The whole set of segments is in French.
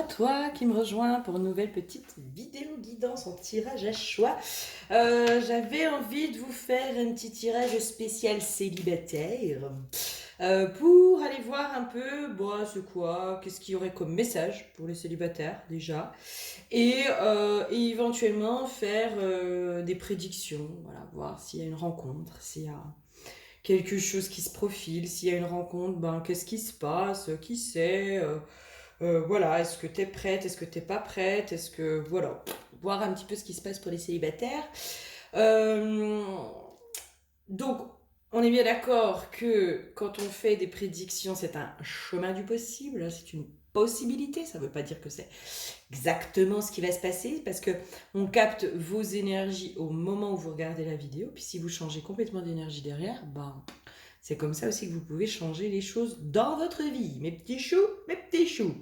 toi qui me rejoins pour une nouvelle petite vidéo guidance en tirage à choix. J'avais envie de vous faire un petit tirage spécial célibataire pour aller voir un peu, bon, c'est quoi, qu'est-ce qu'il y aurait comme message pour les célibataires déjà, et éventuellement faire des prédictions, voilà, voir s'il y a une rencontre, s'il y a quelque chose qui se profile, s'il y a une rencontre, ben qu'est-ce qui se passe, qui sait. Voilà, est-ce que t'es prête, est-ce que t'es pas prête, est-ce que, voilà, voir un petit peu ce qui se passe pour les célibataires. Euh, donc, on est bien d'accord que quand on fait des prédictions, c'est un chemin du possible, c'est une possibilité, ça veut pas dire que c'est exactement ce qui va se passer, parce que on capte vos énergies au moment où vous regardez la vidéo, puis si vous changez complètement d'énergie derrière, ben, c'est comme ça aussi que vous pouvez changer les choses dans votre vie, mes petits choux, mes petits choux.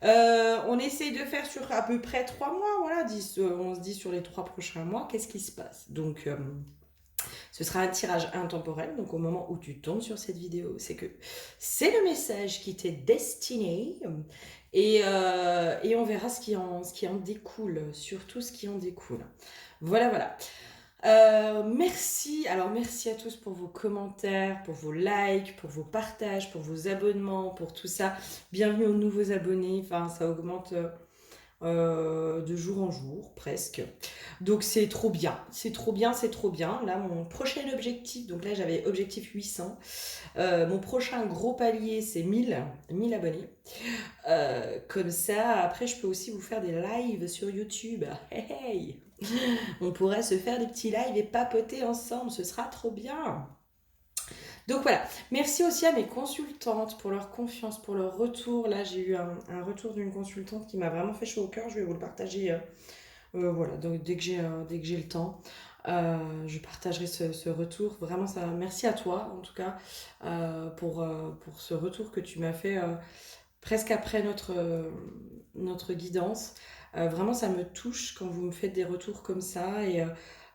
On essaye de faire sur à peu près 3 mois, voilà, on se dit sur les 3 prochains mois, qu'est-ce qui se passe. Donc, ce sera un tirage intemporel, donc au moment où tu tombes sur cette vidéo, c'est que c'est le message qui t'est destiné, et on verra ce qui en découle, surtout ce qui en découle. Voilà, voilà. Merci à tous pour vos commentaires, pour vos likes, pour vos partages, pour vos abonnements, pour tout ça. Bienvenue aux nouveaux abonnés, enfin ça augmente de jour en jour presque. Donc c'est trop bien, c'est trop bien, c'est trop bien. Là mon prochain objectif, donc là j'avais objectif 800. Mon prochain gros palier c'est 1000 abonnés. Comme ça, après je peux aussi vous faire des lives sur YouTube. Hey, hey. On pourrait se faire des petits lives et papoter ensemble, ce sera trop bien. Donc voilà, merci aussi à mes consultantes pour leur confiance, pour leur retour. Là, j'ai eu un retour d'une consultante qui m'a vraiment fait chaud au cœur. Je vais vous le partager. Voilà, donc dès que j'ai le temps, je partagerai ce retour. Vraiment, ça, merci à toi en tout cas pour ce retour que tu m'as fait presque après notre guidance. Vraiment, ça me touche quand vous me faites des retours comme ça et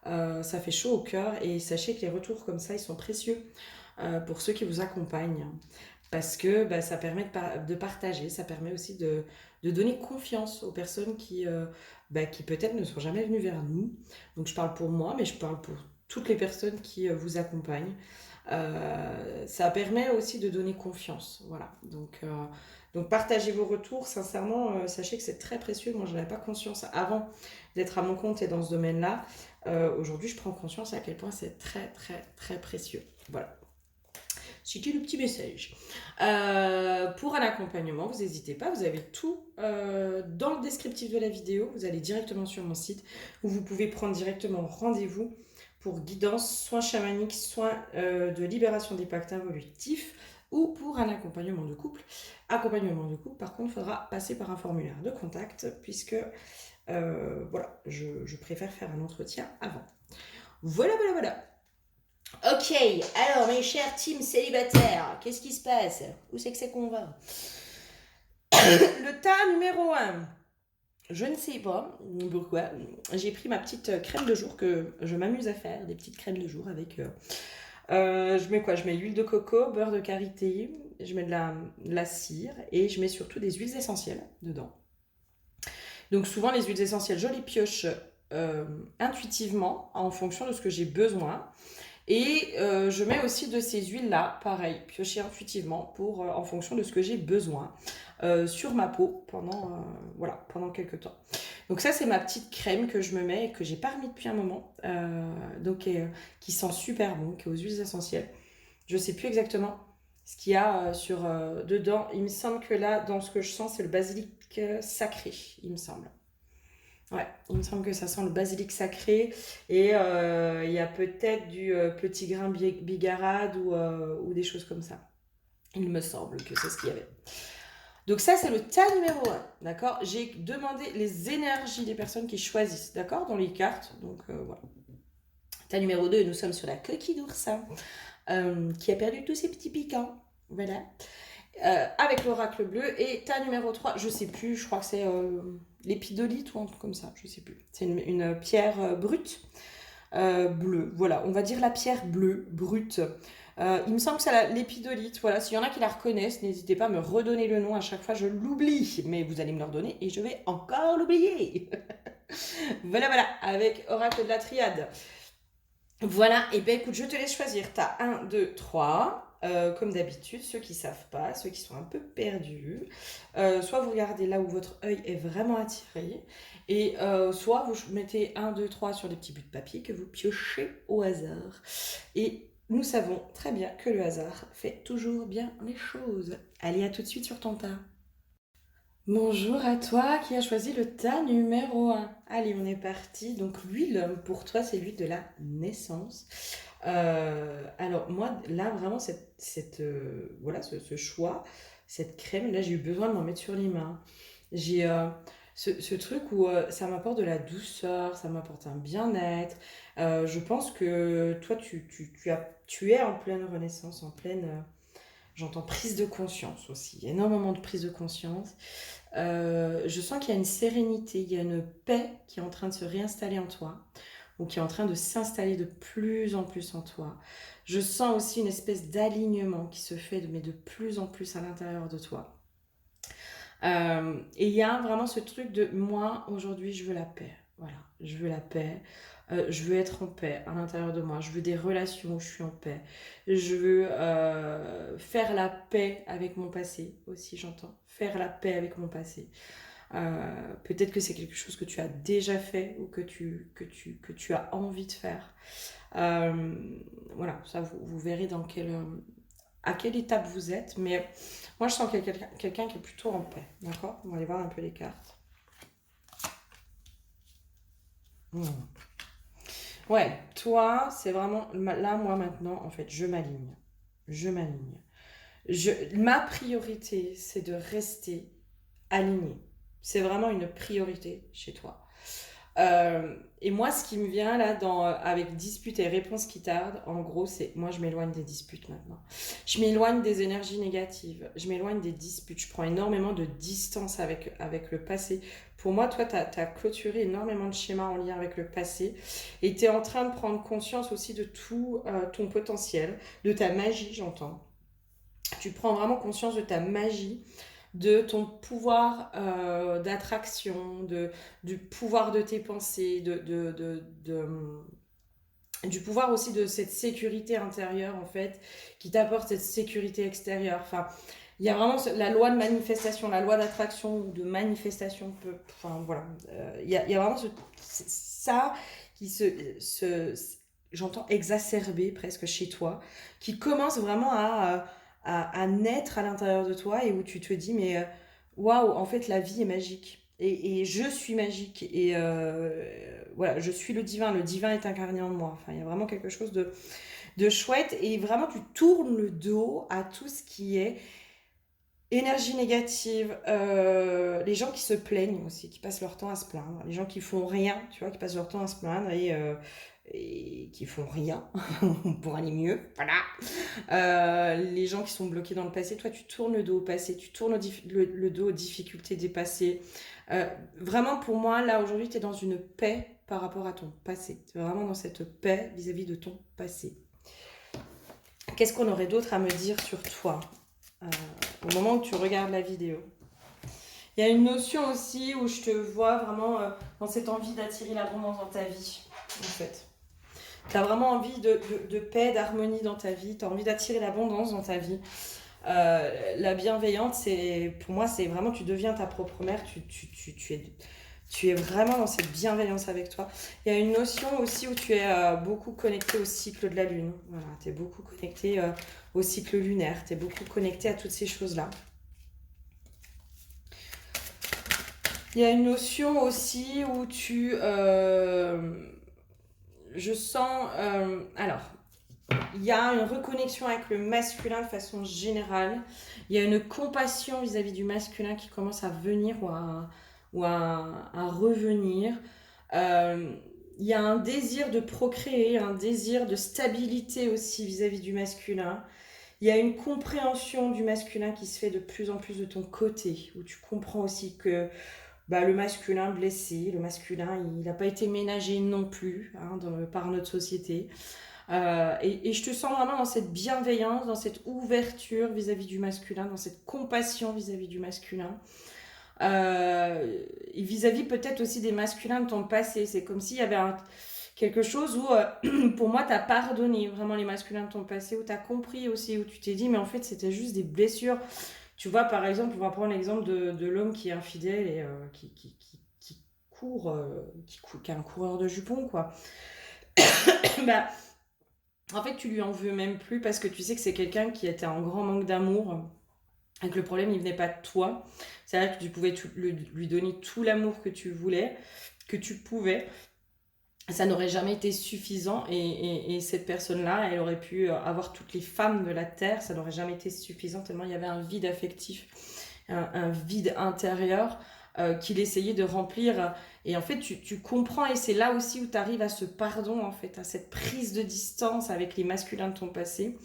ça fait chaud au cœur. Et sachez que les retours comme ça, ils sont précieux pour ceux qui vous accompagnent parce que bah, ça permet de partager, ça permet aussi de donner confiance aux personnes qui peut-être ne sont jamais venues vers nous. Donc je parle pour moi, mais je parle pour toutes les personnes qui vous accompagnent. Ça permet aussi de donner confiance. Voilà. Donc partagez vos retours. Sincèrement, sachez que c'est très précieux. Moi, je n'avais pas conscience avant d'être à mon compte et dans ce domaine-là. Aujourd'hui, je prends conscience à quel point c'est très, très, très précieux. Voilà. C'était le petit message. Pour un accompagnement, vous n'hésitez pas, vous avez tout dans le descriptif de la vidéo. Vous allez directement sur mon site où vous pouvez prendre directement rendez-vous pour guidance, soins chamaniques, soins de libération des pactes involutifs ou pour un accompagnement de couple. Accompagnement de couple, par contre, il faudra passer par un formulaire de contact puisque voilà, je préfère faire un entretien avant. Voilà, voilà, voilà. Ok, alors mes chers teams célibataires, qu'est-ce qui se passe? Où c'est qu'on va? Le tas numéro 1. Je ne sais pas pourquoi. J'ai pris ma petite crème de jour que je m'amuse à faire, des petites crèmes de jour avec. Je mets quoi? Je mets l'huile de coco, beurre de karité, je mets de la cire et je mets surtout des huiles essentielles dedans. Donc souvent les huiles essentielles, je les pioche intuitivement en fonction de ce que j'ai besoin. Et je mets aussi de ces huiles-là, pareil, piochées intuitivement en fonction de ce que j'ai besoin sur ma peau pendant quelques temps. Donc ça, c'est ma petite crème que je me mets et que j'ai pas remis depuis un moment, qui sent super bon, qui est aux huiles essentielles. Je sais plus exactement ce qu'il y a dedans. Il me semble que là, dans ce que je sens, c'est le basilic sacré, il me semble. Ouais, il me semble que ça sent le basilic sacré et il y a peut-être du petit grain bigarade ou des choses comme ça. Il me semble que c'est ce qu'il y avait. Donc ça, c'est le tas numéro 1, d'accord? J'ai demandé les énergies des personnes qui choisissent, d'accord? Dans les cartes, donc voilà. Tas numéro 2, nous sommes sur la coquille d'oursin qui a perdu tous ses petits piquants, voilà. Avec l'oracle bleu. Et tas numéro 3, je sais plus, je crois que c'est l'épidolite ou un truc comme ça, je sais plus. C'est une pierre brute bleue. Voilà, on va dire la pierre bleue, brute, Il me semble que c'est l'épidolite. Voilà, s'il y en a qui la reconnaissent, n'hésitez pas à me redonner le nom. À chaque fois, je l'oublie. Mais vous allez me le redonner et je vais encore l'oublier. Voilà, voilà, avec Oracle de la Triade. Voilà, et ben écoute, je te laisse choisir. T'as 1, 2, 3. Comme d'habitude, ceux qui savent pas, ceux qui sont un peu perdus, soit vous regardez là où votre œil est vraiment attiré, et soit vous mettez 1, 2, 3 sur des petits bouts de papier que vous piochez au hasard. Et nous savons très bien que le hasard fait toujours bien les choses. Allez, à tout de suite sur ton tas. Bonjour à toi qui as choisi le tas numéro 1. Allez, on est parti. Donc l'huile, pour toi, c'est l'huile de la naissance. Alors moi, là, vraiment, voilà, ce choix, cette crème, là, j'ai eu besoin de m'en mettre sur les mains. J'ai ce truc où ça m'apporte de la douceur, ça m'apporte un bien-être. Je pense que toi, tu es en pleine renaissance, en pleine... j'entends prise de conscience aussi, énormément de prise de conscience. Je sens qu'il y a une sérénité, il y a une paix qui est en train de se réinstaller en toi, ou qui est en train de s'installer de plus en plus en toi. Je sens aussi une espèce d'alignement qui se fait, mais de plus en plus à l'intérieur de toi. Et il y a vraiment ce truc de moi, aujourd'hui, je veux la paix. Voilà, je veux la paix. Je veux être en paix à l'intérieur de moi. Je veux des relations où je suis en paix. Je veux faire la paix avec mon passé aussi, j'entends. Faire la paix avec mon passé. Peut-être que c'est quelque chose que tu as déjà fait ou que tu as envie de faire. Voilà, ça vous verrez à quelle étape vous êtes. Mais moi, je sens qu'il y a quelqu'un qui est plutôt en paix. D'accord? On va aller voir un peu les cartes. Hmm. Ouais, toi, c'est vraiment... Là, moi, maintenant, en fait, je m'aligne. Je m'aligne. Ma priorité, c'est de rester aligné. C'est vraiment une priorité chez toi. Et moi, ce qui me vient là avec disputes et réponses qui tardent, en gros, c'est moi, je m'éloigne des disputes maintenant. Je m'éloigne des énergies négatives. Je m'éloigne des disputes. Je prends énormément de distance avec le passé. Pour moi, toi, tu as clôturé énormément de schémas en lien avec le passé. Et tu es en train de prendre conscience aussi de tout ton potentiel, de ta magie, j'entends. Tu prends vraiment conscience de ta magie, de ton pouvoir d'attraction, du pouvoir de tes pensées, du pouvoir aussi de cette sécurité intérieure, en fait, qui t'apporte cette sécurité extérieure. Enfin, il y a vraiment la loi de manifestation, la loi d'attraction ou de manifestation. Enfin, voilà. Il y a vraiment ça qui j'entends exacerbé presque chez toi, qui commence vraiment à naître à l'intérieur de toi et où tu te dis, mais waouh, en fait, la vie est magique. Et je suis magique. Et voilà, je suis le divin est incarné en moi. Enfin, il y a vraiment quelque chose de chouette. Et vraiment, tu tournes le dos à tout ce qui est énergie négative, les gens qui se plaignent aussi, qui passent leur temps à se plaindre, les gens qui font rien, tu vois, qui passent leur temps à se plaindre et qui font rien pour aller mieux, voilà. Les gens qui sont bloqués dans le passé, toi tu tournes le dos au passé, tu tournes le dos aux difficultés des passés. Vraiment pour moi, là aujourd'hui, tu es dans une paix par rapport à ton passé. Tu es vraiment dans cette paix vis-à-vis de ton passé. Qu'est-ce qu'on aurait d'autre à me dire sur toi au moment où tu regardes la vidéo? Il y a une notion aussi où je te vois vraiment dans cette envie d'attirer l'abondance dans ta vie, en fait. Tu as vraiment envie de paix, d'harmonie dans ta vie, tu as envie d'attirer l'abondance dans ta vie. La bienveillante, pour moi, c'est vraiment, tu deviens ta propre mère, tu es vraiment dans cette bienveillance avec toi. Il y a une notion aussi où tu es beaucoup connecté au cycle de la lune. Voilà, tu es beaucoup connecté au cycle lunaire, tu es beaucoup connecté à toutes ces choses-là. Il y a une notion aussi où je sens... alors, il y a une reconnexion avec le masculin de façon générale. Il y a une compassion vis-à-vis du masculin qui commence à venir ou à revenir. Il y a un désir de procréer, un désir de stabilité aussi vis-à-vis du masculin. Il y a une compréhension du masculin qui se fait de plus en plus de ton côté, où tu comprends aussi que le masculin blessé, le masculin, il n'a pas été ménagé non plus par notre société. Et je te sens vraiment dans cette bienveillance, dans cette ouverture vis-à-vis du masculin, dans cette compassion vis-à-vis du masculin. Et vis-à-vis peut-être aussi des masculins de ton passé. C'est comme s'il y avait quelque chose où, pour moi, tu as pardonné vraiment les masculins de ton passé, où tu as compris aussi, où tu t'es dit, mais en fait, c'était juste des blessures. Tu vois, par exemple, on va prendre l'exemple de l'homme qui est infidèle et qui court, qui est un coureur de jupons, quoi. Bah, en fait, tu lui en veux même plus parce que tu sais que c'est quelqu'un qui était en grand manque d'amour et que le problème, il venait pas de toi. C'est-à-dire que tu pouvais lui donner tout l'amour que tu voulais, que tu pouvais. Ça n'aurait jamais été suffisant et cette personne-là, elle aurait pu avoir toutes les femmes de la terre, ça n'aurait jamais été suffisant tellement il y avait un vide affectif, un vide intérieur qu'il essayait de remplir. Et en fait, tu comprends et c'est là aussi où tu arrives à ce pardon, en fait, à cette prise de distance avec les masculins de ton passé.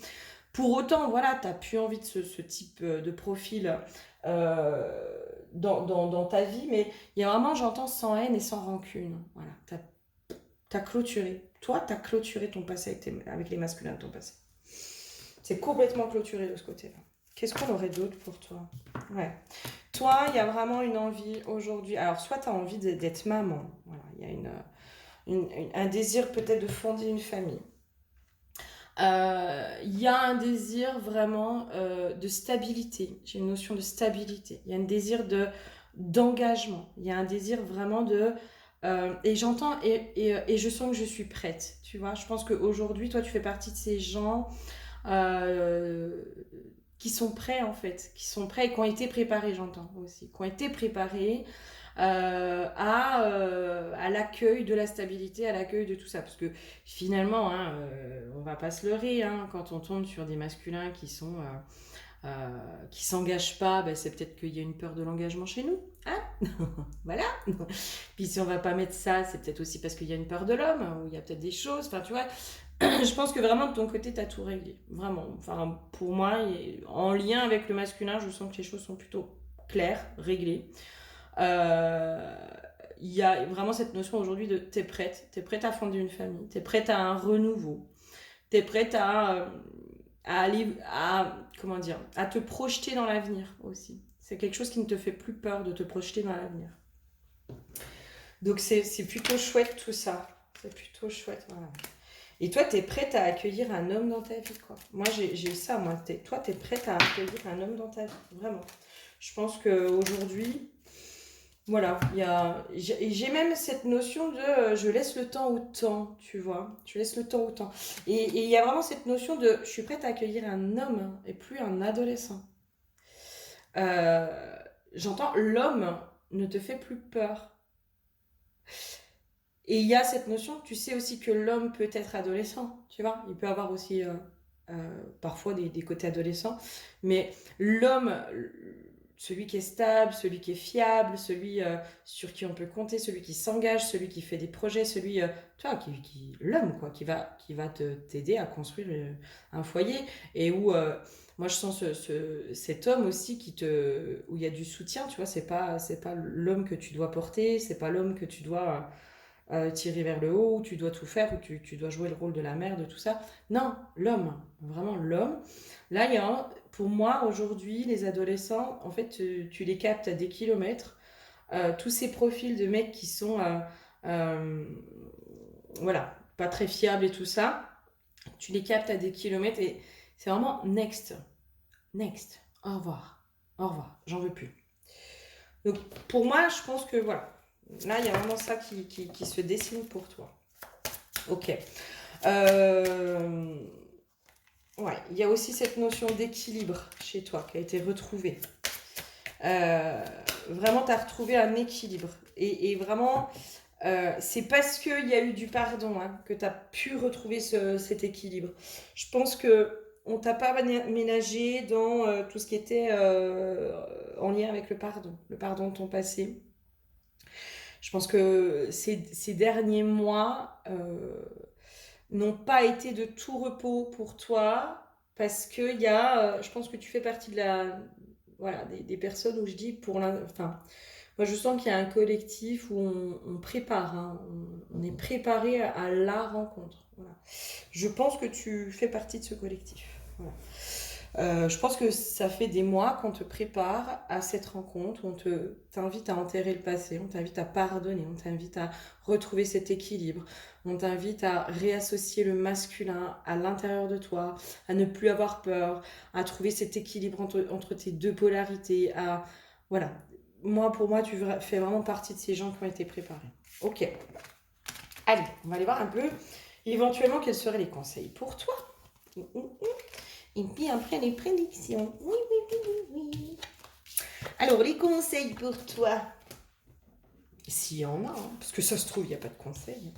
Pour autant, voilà, tu n'as plus envie de ce type de profil dans ta vie, mais il y a vraiment, j'entends, sans haine et sans rancune. Voilà, t'as clôturé. Toi, t'as clôturé ton passé avec les masculins de ton passé. C'est complètement clôturé de ce côté-là. Qu'est-ce qu'on aurait d'autre pour toi? Ouais. Toi, il y a vraiment une envie aujourd'hui. Alors, soit tu as envie d'être maman. Voilà, il y a un désir peut-être de fonder une famille. Il y a un désir vraiment de stabilité. J'ai une notion de stabilité. Il y a un désir d'engagement. Il y a un désir vraiment de... et j'entends et je sens que je suis prête. Tu vois, je pense qu'aujourd'hui, toi, tu fais partie de ces gens euh, qui sont prêts, en fait. Qui sont prêts et qui ont été préparés, j'entends aussi. Qui ont été préparés à l'accueil de la stabilité, à l'accueil de tout ça. Parce que finalement, hein, on va pas se leurrer, hein, quand on tombe sur des masculins qui s'engagent pas, ben, c'est peut-être qu'il y a une peur de l'engagement chez nous. Hein. Voilà. Puis si on va pas mettre ça, c'est peut-être aussi parce qu'il y a une peur de l'homme, ou il y a peut-être des choses. Enfin, tu vois, je pense que vraiment de ton côté, tu as tout réglé. Vraiment. Enfin, pour moi, en lien avec le masculin, je sens que les choses sont plutôt claires, réglées. Euh, il y a vraiment cette notion aujourd'hui de t'es prête à fonder une famille, t'es prête à un renouveau, t'es prête à aller, comment dire, à te projeter dans l'avenir aussi. C'est quelque chose qui ne te fait plus peur de te projeter dans l'avenir. Donc c'est plutôt chouette tout ça. C'est plutôt chouette, voilà. Et toi, t'es prête à accueillir un homme dans ta vie, quoi. Moi, j'ai ça, moi. Toi, t'es prête à accueillir un homme dans ta vie, vraiment. Je pense qu'aujourd'hui, voilà, j'ai même cette notion de je laisse le temps au temps, tu vois. Je laisse le temps au temps. Et il y a vraiment cette notion de je suis prête à accueillir un homme et plus un adolescent. Euh, J'entends l'homme ne te fait plus peur. Et il y a cette notion, tu sais aussi que l'homme peut être adolescent, tu vois. Il peut avoir aussi parfois des côtés adolescents. Mais l'homme, celui qui est stable, celui qui est fiable, celui sur qui on peut compter, celui qui s'engage, celui qui fait des projets, celui, tu vois, l'homme, quoi, qui va t'aider à construire un foyer. Et où, moi, je sens cet homme aussi où il y a du soutien, tu vois, c'est pas l'homme que tu dois porter, c'est pas l'homme que tu dois tirer vers le haut, où tu dois tout faire, où tu dois jouer le rôle de la mère, de tout ça. Non, l'homme, vraiment l'homme. Là, pour moi, aujourd'hui, les adolescents, en fait, tu les captes à des kilomètres. Tous ces profils de mecs qui sont, euh, voilà, pas très fiables et tout ça, tu les captes à des kilomètres et c'est vraiment next. Next. Au revoir. Au revoir. J'en veux plus. Donc, pour moi, je pense que voilà. Là, il y a vraiment ça qui se dessine pour toi. Ok. Ouais, il y a aussi cette notion d'équilibre chez toi qui a été retrouvée. Vraiment, tu as retrouvé un équilibre. Et vraiment, c'est parce qu'il y a eu du pardon hein, que tu as pu retrouver cet équilibre. Je pense que on t'a pas ménagé dans tout ce qui était en lien avec le pardon de ton passé. Je pense que ces derniers mois n'ont pas été de tout repos pour toi parce que je pense que tu fais partie voilà, des personnes où je dis enfin, moi je sens qu'il y a un collectif où on prépare, hein, on est préparé à la rencontre. Voilà. Je pense que tu fais partie de ce collectif. Voilà. Je pense que ça fait des mois qu'on te prépare à cette rencontre, où on t'invite à enterrer le passé, on t'invite à pardonner, on t'invite à retrouver cet équilibre, on t'invite à réassocier le masculin à l'intérieur de toi, à ne plus avoir peur, à trouver cet équilibre entre tes deux polarités, voilà. Pour moi, tu fais vraiment partie de ces gens qui ont été préparés. Ok. Allez, on va aller voir un peu, éventuellement, quels seraient les conseils pour toi. Et puis après, les prédictions. Oui, oui, oui, oui, oui. Alors, les conseils pour toi. S'il y en a, hein, parce que ça se trouve, il n'y a pas de conseils.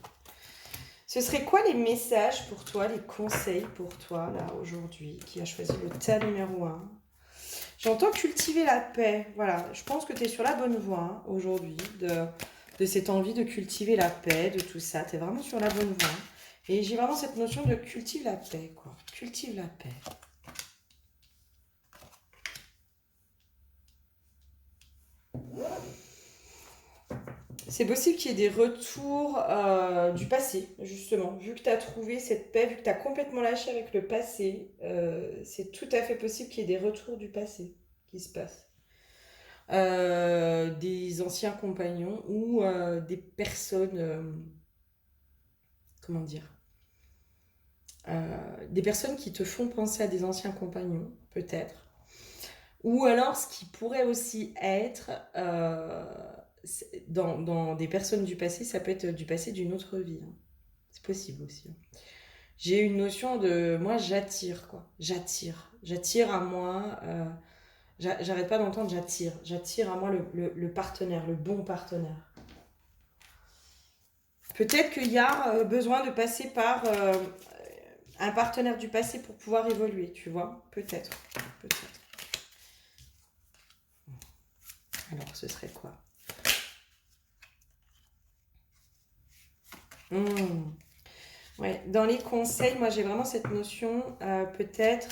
Ce serait quoi les messages pour toi, les conseils pour toi, là, aujourd'hui, qui a choisi le tas numéro 1? J'entends cultiver la paix. Voilà, je pense que tu es sur la bonne voie hein, aujourd'hui, de cette envie de cultiver la paix, de tout ça. Tu es vraiment sur la bonne voie. Et j'ai vraiment cette notion de cultive la paix, quoi. Cultive la paix. C'est possible qu'il y ait des retours du passé, justement. Vu que tu as trouvé cette paix, vu que tu as complètement lâché avec le passé, c'est tout à fait possible qu'il y ait des retours du passé qui se passent. Des anciens compagnons ou des personnes, comment dire, des personnes qui te font penser à des anciens compagnons, peut-être. Ou alors, ce qui pourrait aussi être, dans des personnes du passé, ça peut être du passé d'une autre vie. Hein. C'est possible aussi. Hein. J'ai une notion de... Moi, j'attire, quoi. J'attire. J'attire à moi... j'arrête pas d'entendre j'attire. J'attire à moi le partenaire, le bon partenaire. Peut-être qu'il y a besoin de passer par un partenaire du passé pour pouvoir évoluer, tu vois. Peut-être. Peut-être. Alors, ce serait quoi? Ouais, dans les conseils, moi j'ai vraiment cette notion, peut-être,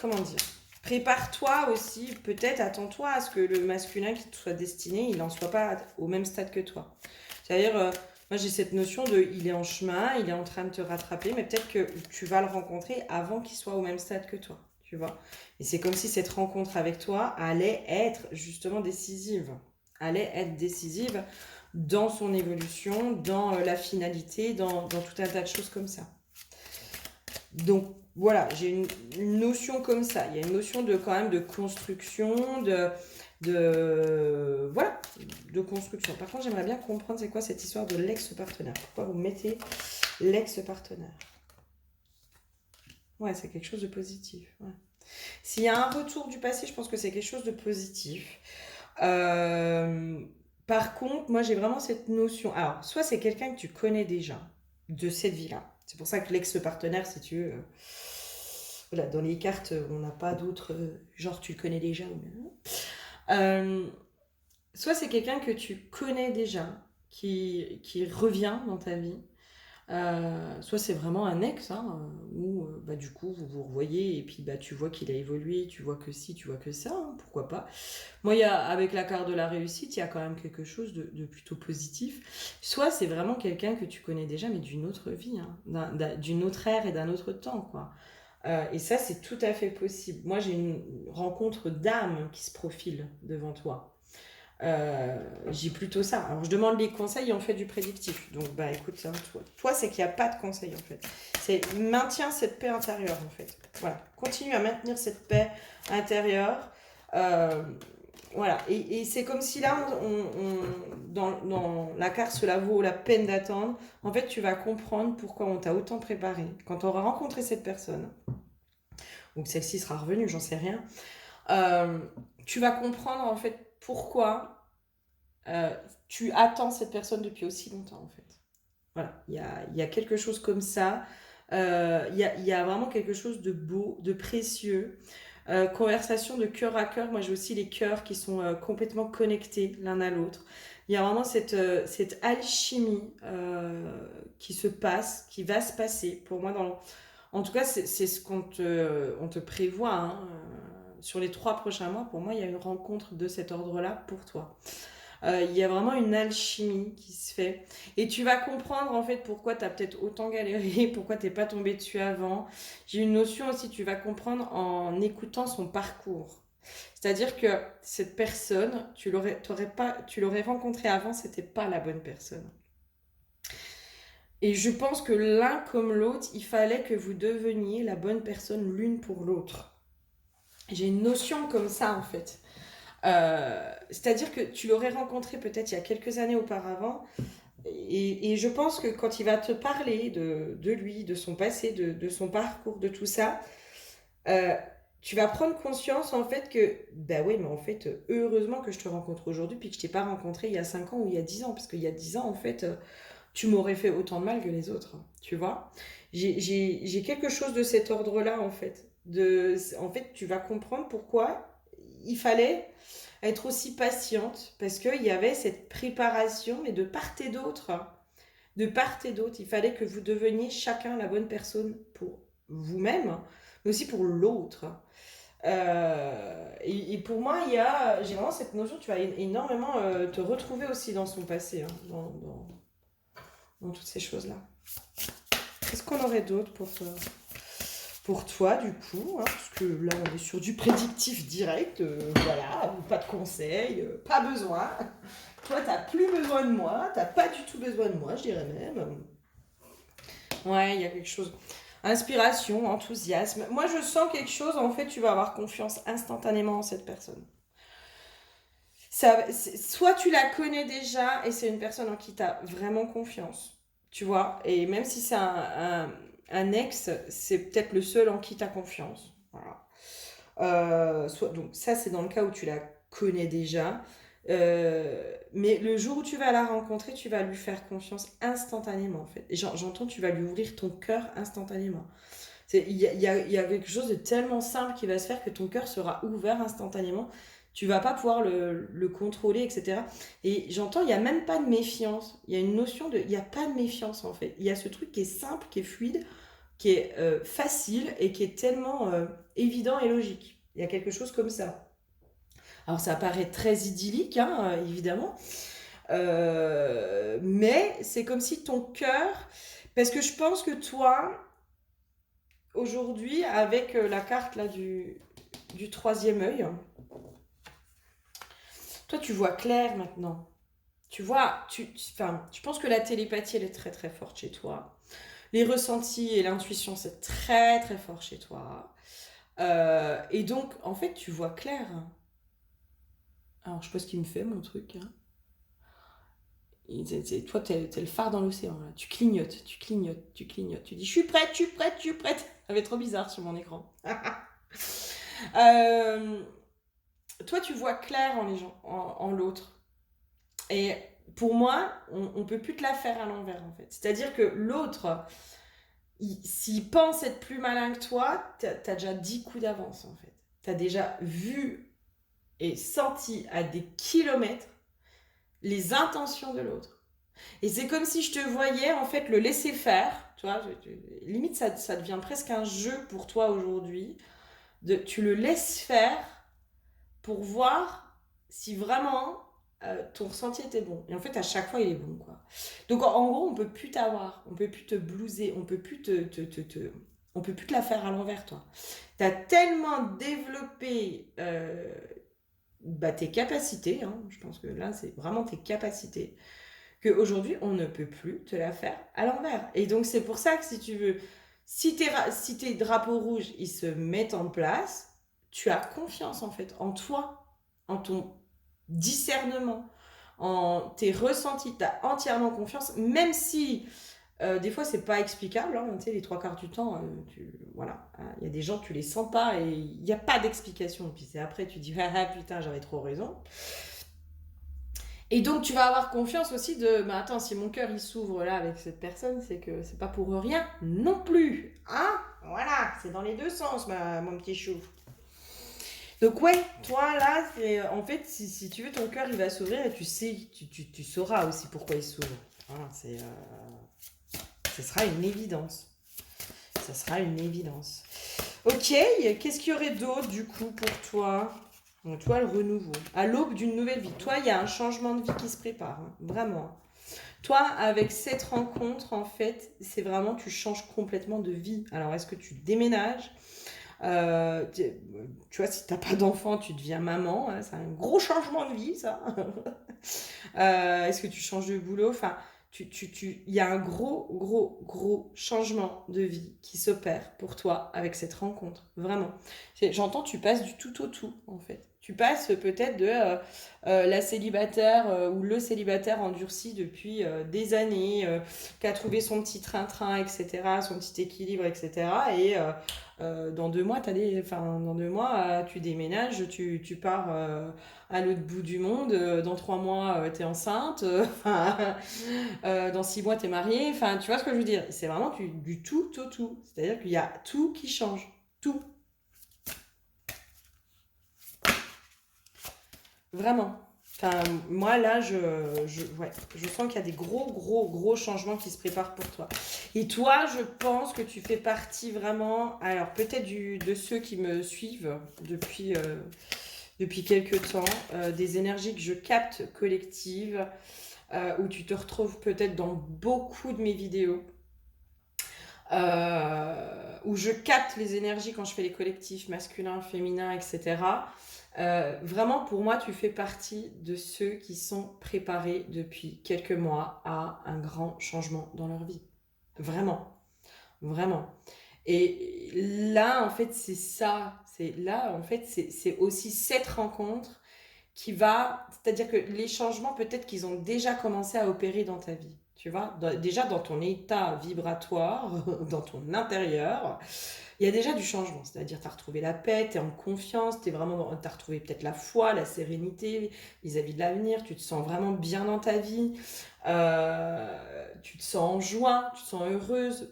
comment dire, prépare-toi aussi, peut-être attends-toi à ce que le masculin qui te soit destiné, il n'en soit pas au même stade que toi. C'est-à-dire, moi j'ai cette notion de, il est en chemin, il est en train de te rattraper, mais peut-être que tu vas le rencontrer avant qu'il soit au même stade que toi, tu vois. Et c'est comme si cette rencontre avec toi allait être justement décisive, dans son évolution, dans la finalité, dans tout un tas de choses comme ça. Donc voilà, j'ai une notion comme ça. Il y a une notion de quand même de construction, voilà, de construction. Par contre, j'aimerais bien comprendre c'est quoi cette histoire de l'ex-partenaire. Pourquoi vous mettez l'ex-partenaire? Ouais, c'est quelque chose de positif. Ouais. S'il y a un retour du passé, je pense que c'est quelque chose de positif. Par contre, moi j'ai vraiment cette notion. Alors, soit c'est quelqu'un que tu connais déjà de cette vie-là. C'est pour ça que l'ex-partenaire, si tu veux, voilà, dans les cartes, on n'a pas d'autres. Genre, tu le connais déjà. Euh, soit c'est quelqu'un que tu connais déjà, qui revient dans ta vie. Soit c'est vraiment un ex, hein, où bah, du coup vous vous revoyez et puis bah, tu vois qu'il a évolué, tu vois que si, tu vois que ça, hein, pourquoi pas. Moi, avec la carte de la réussite, il y a quand même quelque chose de plutôt positif. Soit c'est vraiment quelqu'un que tu connais déjà, mais d'une autre vie, hein, d'une autre ère et d'un autre temps, quoi. Et ça, c'est tout à fait possible. Moi, j'ai une rencontre d'âme qui se profile devant toi. J'ai plutôt ça. Alors, je demande les conseils et on fait du prédictif. Donc, bah écoute, ça, toi c'est qu'il n'y a pas de conseils en fait. C'est maintiens cette paix intérieure en fait. Voilà, continue à maintenir cette paix intérieure. Voilà, et c'est comme si là, dans la carte, cela vaut la peine d'attendre. En fait, tu vas comprendre pourquoi on t'a autant préparé. Quand on aura rencontré cette personne, ou que celle-ci sera revenue, j'en sais rien, tu vas comprendre en fait pourquoi tu attends cette personne depuis aussi longtemps en fait. Voilà, il y a quelque chose comme ça. Il y a vraiment quelque chose de beau, de précieux. Conversation de cœur à cœur. Moi, j'ai aussi les cœurs qui sont complètement connectés l'un à l'autre. Il y a vraiment cette alchimie qui se passe, qui va se passer. Pour moi, en tout cas, c'est ce on te prévoit. Hein, sur les 3 prochains mois, pour moi, il y a une rencontre de cet ordre-là pour toi. Il y a vraiment une alchimie qui se fait. Et tu vas comprendre en fait pourquoi tu as peut-être autant galéré, pourquoi t'es pas tombé dessus avant. J'ai une notion aussi, tu vas comprendre en écoutant son parcours. C'est-à-dire que cette personne, tu l'aurais rencontrée avant, c'était pas la bonne personne. Et je pense que l'un comme l'autre, il fallait que vous deveniez la bonne personne l'une pour l'autre. J'ai une notion comme ça en fait. C'est-à-dire que tu l'aurais rencontré peut-être il y a quelques années auparavant, et je pense que quand il va te parler de lui, de son passé, de son parcours, de tout ça, euh, tu vas prendre conscience en fait que, bah ouais, mais en fait, heureusement que je te rencontre aujourd'hui, puis que je t'ai pas rencontré il y a 5 ans ou il y a 10 ans, parce qu'il y a 10 ans, en fait, tu m'aurais fait autant de mal que les autres, tu vois. J'ai quelque chose de cet ordre-là, en fait. En fait, tu vas comprendre pourquoi il fallait être aussi patiente, parce qu'il y avait cette préparation, mais de part et d'autre. De part et d'autre, il fallait que vous deveniez chacun la bonne personne pour vous-même, mais aussi pour l'autre. Et pour moi, j'ai vraiment cette notion, tu vas énormément te retrouver aussi dans son passé, hein, dans toutes ces choses-là. Qu'est-ce qu'on aurait d'autre pour toi, du coup, hein, parce que là, on est sur du prédictif direct, voilà, pas de conseils, pas besoin. Toi, t'as plus besoin de moi, t'as pas du tout besoin de moi, je dirais même. Ouais, il y a quelque chose. Inspiration, enthousiasme. Moi, je sens quelque chose, en fait, tu vas avoir confiance instantanément en cette personne. Soit tu la connais déjà et c'est une personne en qui tu as vraiment confiance, tu vois, et même si c'est un ex, c'est peut-être le seul en qui tu as confiance. Voilà. Donc ça, c'est dans le cas où tu la connais déjà. Mais le jour où tu vas la rencontrer, tu vas lui faire confiance instantanément, en fait. Et j'entends, tu vas lui ouvrir ton cœur instantanément. Il y a quelque chose de tellement simple qui va se faire que ton cœur sera ouvert instantanément. Tu vas pas pouvoir le contrôler, etc. Et j'entends, il n'y a même pas de méfiance. Il y a une notion de... Il n'y a pas de méfiance, en fait. Il y a ce truc qui est simple, qui est fluide, qui est facile et qui est tellement évident et logique. Il y a quelque chose comme ça. Alors, ça paraît très idyllique, hein, évidemment. Mais c'est comme si ton cœur... Parce que je pense que toi, aujourd'hui, avec la carte là du troisième œil, toi, tu vois clair maintenant. Tu vois, enfin, je pense que la télépathie, elle est très très forte chez toi. Les ressentis et l'intuition, c'est très très fort chez toi. Et donc, en fait, tu vois clair. Alors, je sais pas ce qu'il me fait, mon truc, hein. Toi, t'es le phare dans l'océan, là. Tu clignotes, tu clignotes, tu clignotes. Tu dis, je suis prête, je suis prête, je suis prête. Ça va être trop bizarre sur mon écran. Euh, Toi, tu vois clair en les gens, en l'autre. Et pour moi, on peut plus te la faire à l'envers, en fait. C'est-à-dire que l'autre, s'il pense être plus malin que toi, t'as déjà 10 coups d'avance, en fait. T'as déjà vu et senti à des kilomètres les intentions de l'autre. Et c'est comme si je te voyais, en fait, le laisser faire. Tu vois, limite, ça devient presque un jeu pour toi aujourd'hui. Tu le laisses faire pour voir si vraiment ton ressenti était bon. Et en fait, à chaque fois, il est bon, quoi. Donc, en gros, on peut plus t'avoir, on peut plus te blouser, on peut plus on peut plus te la faire à l'envers, toi. T'as tellement développé tes capacités, hein, je pense que là, c'est vraiment tes capacités, qu'aujourd'hui, on ne peut plus te la faire à l'envers. Et donc, c'est pour ça que si tu veux, si tes drapeaux rouges, ils se mettent en place, tu as confiance, en fait, en toi, en ton discernement, en tes ressentis, tu as entièrement confiance, même si des fois c'est pas explicable, hein, tu sais, les trois quarts du temps, voilà, il y a des gens, tu les sens pas et il n'y a pas d'explication. Puis c'est après, tu dis, ah putain, j'avais trop raison. Et donc tu vas avoir confiance aussi mais attends, si mon cœur il s'ouvre là avec cette personne, c'est que c'est pas pour rien non plus. Hein? Voilà, c'est dans les deux sens, mon petit chou. Donc ouais, toi là, en fait, si tu veux, ton cœur il va s'ouvrir et tu sais, tu sauras aussi pourquoi il s'ouvre. Voilà, ce sera une évidence. Ça sera une évidence. Ok, qu'est-ce qu'il y aurait d'autre du coup pour toi? Donc, toi, le renouveau. À l'aube d'une nouvelle vie. Toi, il y a un changement de vie qui se prépare. Hein, vraiment. Toi, avec cette rencontre, en fait, c'est vraiment, tu changes complètement de vie. Alors, est-ce que tu déménages? Tu vois, si t'as pas d'enfant, tu deviens maman. Hein, c'est un gros changement de vie, ça. Est-ce que tu changes de boulot? Enfin, il y a un gros, gros, gros changement de vie qui s'opère pour toi avec cette rencontre. Vraiment. J'entends, tu passes du tout au tout, en fait. Tu passes peut-être de la célibataire ou le célibataire endurci depuis des années, qui a trouvé son petit train-train, etc., son petit équilibre, etc. Et dans 2 mois, dans 2 mois, tu déménages, tu pars à l'autre bout du monde. Dans 3 mois, t'es enceinte. Dans 6 mois, t'es mariée. Enfin, tu vois ce que je veux dire? C'est vraiment du tout au tout. C'est-à-dire qu'il y a tout qui change. Tout. Vraiment. Enfin, moi, là, ouais, je sens qu'il y a des gros, gros, gros changements qui se préparent pour toi. Et toi, je pense que tu fais partie vraiment, alors peut-être de ceux qui me suivent depuis quelques temps, des énergies que je capte collectives, où tu te retrouves peut-être dans beaucoup de mes vidéos, où je capte les énergies quand je fais les collectifs masculins, féminins, etc. Vraiment, pour moi, tu fais partie de ceux qui sont préparés depuis quelques mois à un grand changement dans leur vie. Vraiment, vraiment. Et là, en fait, c'est ça. C'est aussi cette rencontre qui va, c'est-à-dire que les changements, peut-être qu'ils ont déjà commencé à opérer dans ta vie. Tu vois, déjà dans ton état vibratoire, dans ton intérieur, il y a déjà du changement. C'est-à-dire, tu as retrouvé la paix, tu es en confiance, tu as retrouvé peut-être la foi, la sérénité vis-à-vis de l'avenir, tu te sens vraiment bien dans ta vie, tu te sens en joie, tu te sens heureuse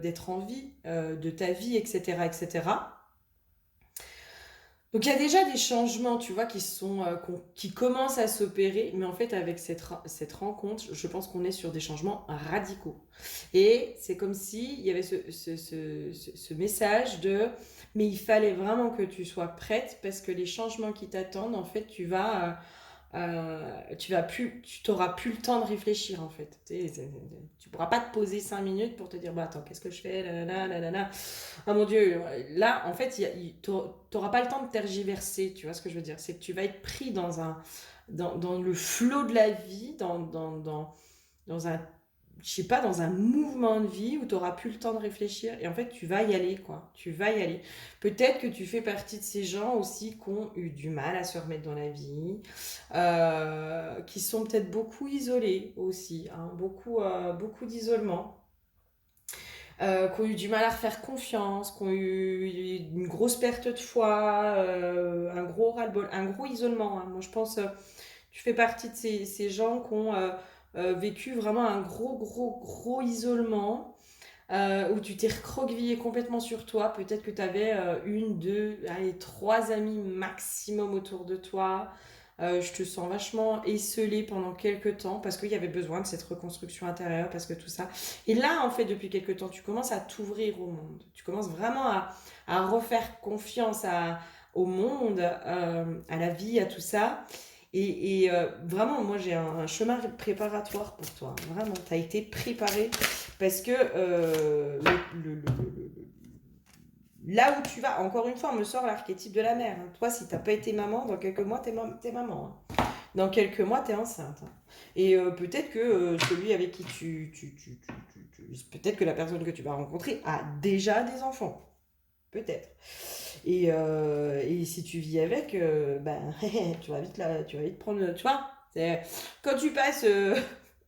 d'être en vie, de ta vie, etc., etc. Donc il y a déjà des changements, tu vois, qui commencent à s'opérer, mais en fait avec cette rencontre, je pense qu'on est sur des changements radicaux. Et c'est comme si il y avait ce message de, mais il fallait vraiment que tu sois prête parce que les changements qui t'attendent, en fait, tu t'auras plus le temps de réfléchir en fait. Tu pourras pas te poser 5 minutes pour te dire, bah attends, qu'est-ce que je fais, là, là, là, là. Ah mon Dieu, là en fait, t'auras pas le temps de tergiverser, tu vois ce que je veux dire. C'est que tu vas être pris dans le flot de la vie, dans un, je sais pas, dans un mouvement de vie où tu n'auras plus le temps de réfléchir. Et en fait, tu vas y aller, quoi. Tu vas y aller. Peut-être que tu fais partie de ces gens aussi qui ont eu du mal à se remettre dans la vie, qui sont peut-être beaucoup isolés aussi, hein, beaucoup d'isolement. Qui ont eu du mal à refaire confiance, qui ont eu une grosse perte de foi, un gros ras-le-bol, un gros isolement. Hein. Moi, je pense, tu fais partie de ces gens qui ont vécu vraiment un gros, gros, gros isolement, où tu t'es recroquevillé complètement sur toi. Peut-être que tu avais une, deux, allez, trois amis maximum autour de toi. Je te sens vachement esselée pendant quelques temps parce qu'il y avait besoin de cette reconstruction intérieure, parce que tout ça. Et là, en fait, depuis quelques temps, tu commences à t'ouvrir au monde. Tu commences vraiment à refaire confiance au monde, à la vie, à tout ça. Et vraiment, moi, j'ai un chemin préparatoire pour toi. Vraiment, tu as été préparé parce que là où tu vas, encore une fois, on me sort l'archétype de la mère. Hein. Toi, si t'as pas été maman, dans quelques mois, t'es maman. Hein. Dans quelques mois, t'es enceinte. Hein. Et peut-être que celui avec qui peut-être que la personne que tu vas rencontrer a déjà des enfants. Peut-être. Et si tu vis avec, ben, tu vas vite prendre, tu vois, quand tu passes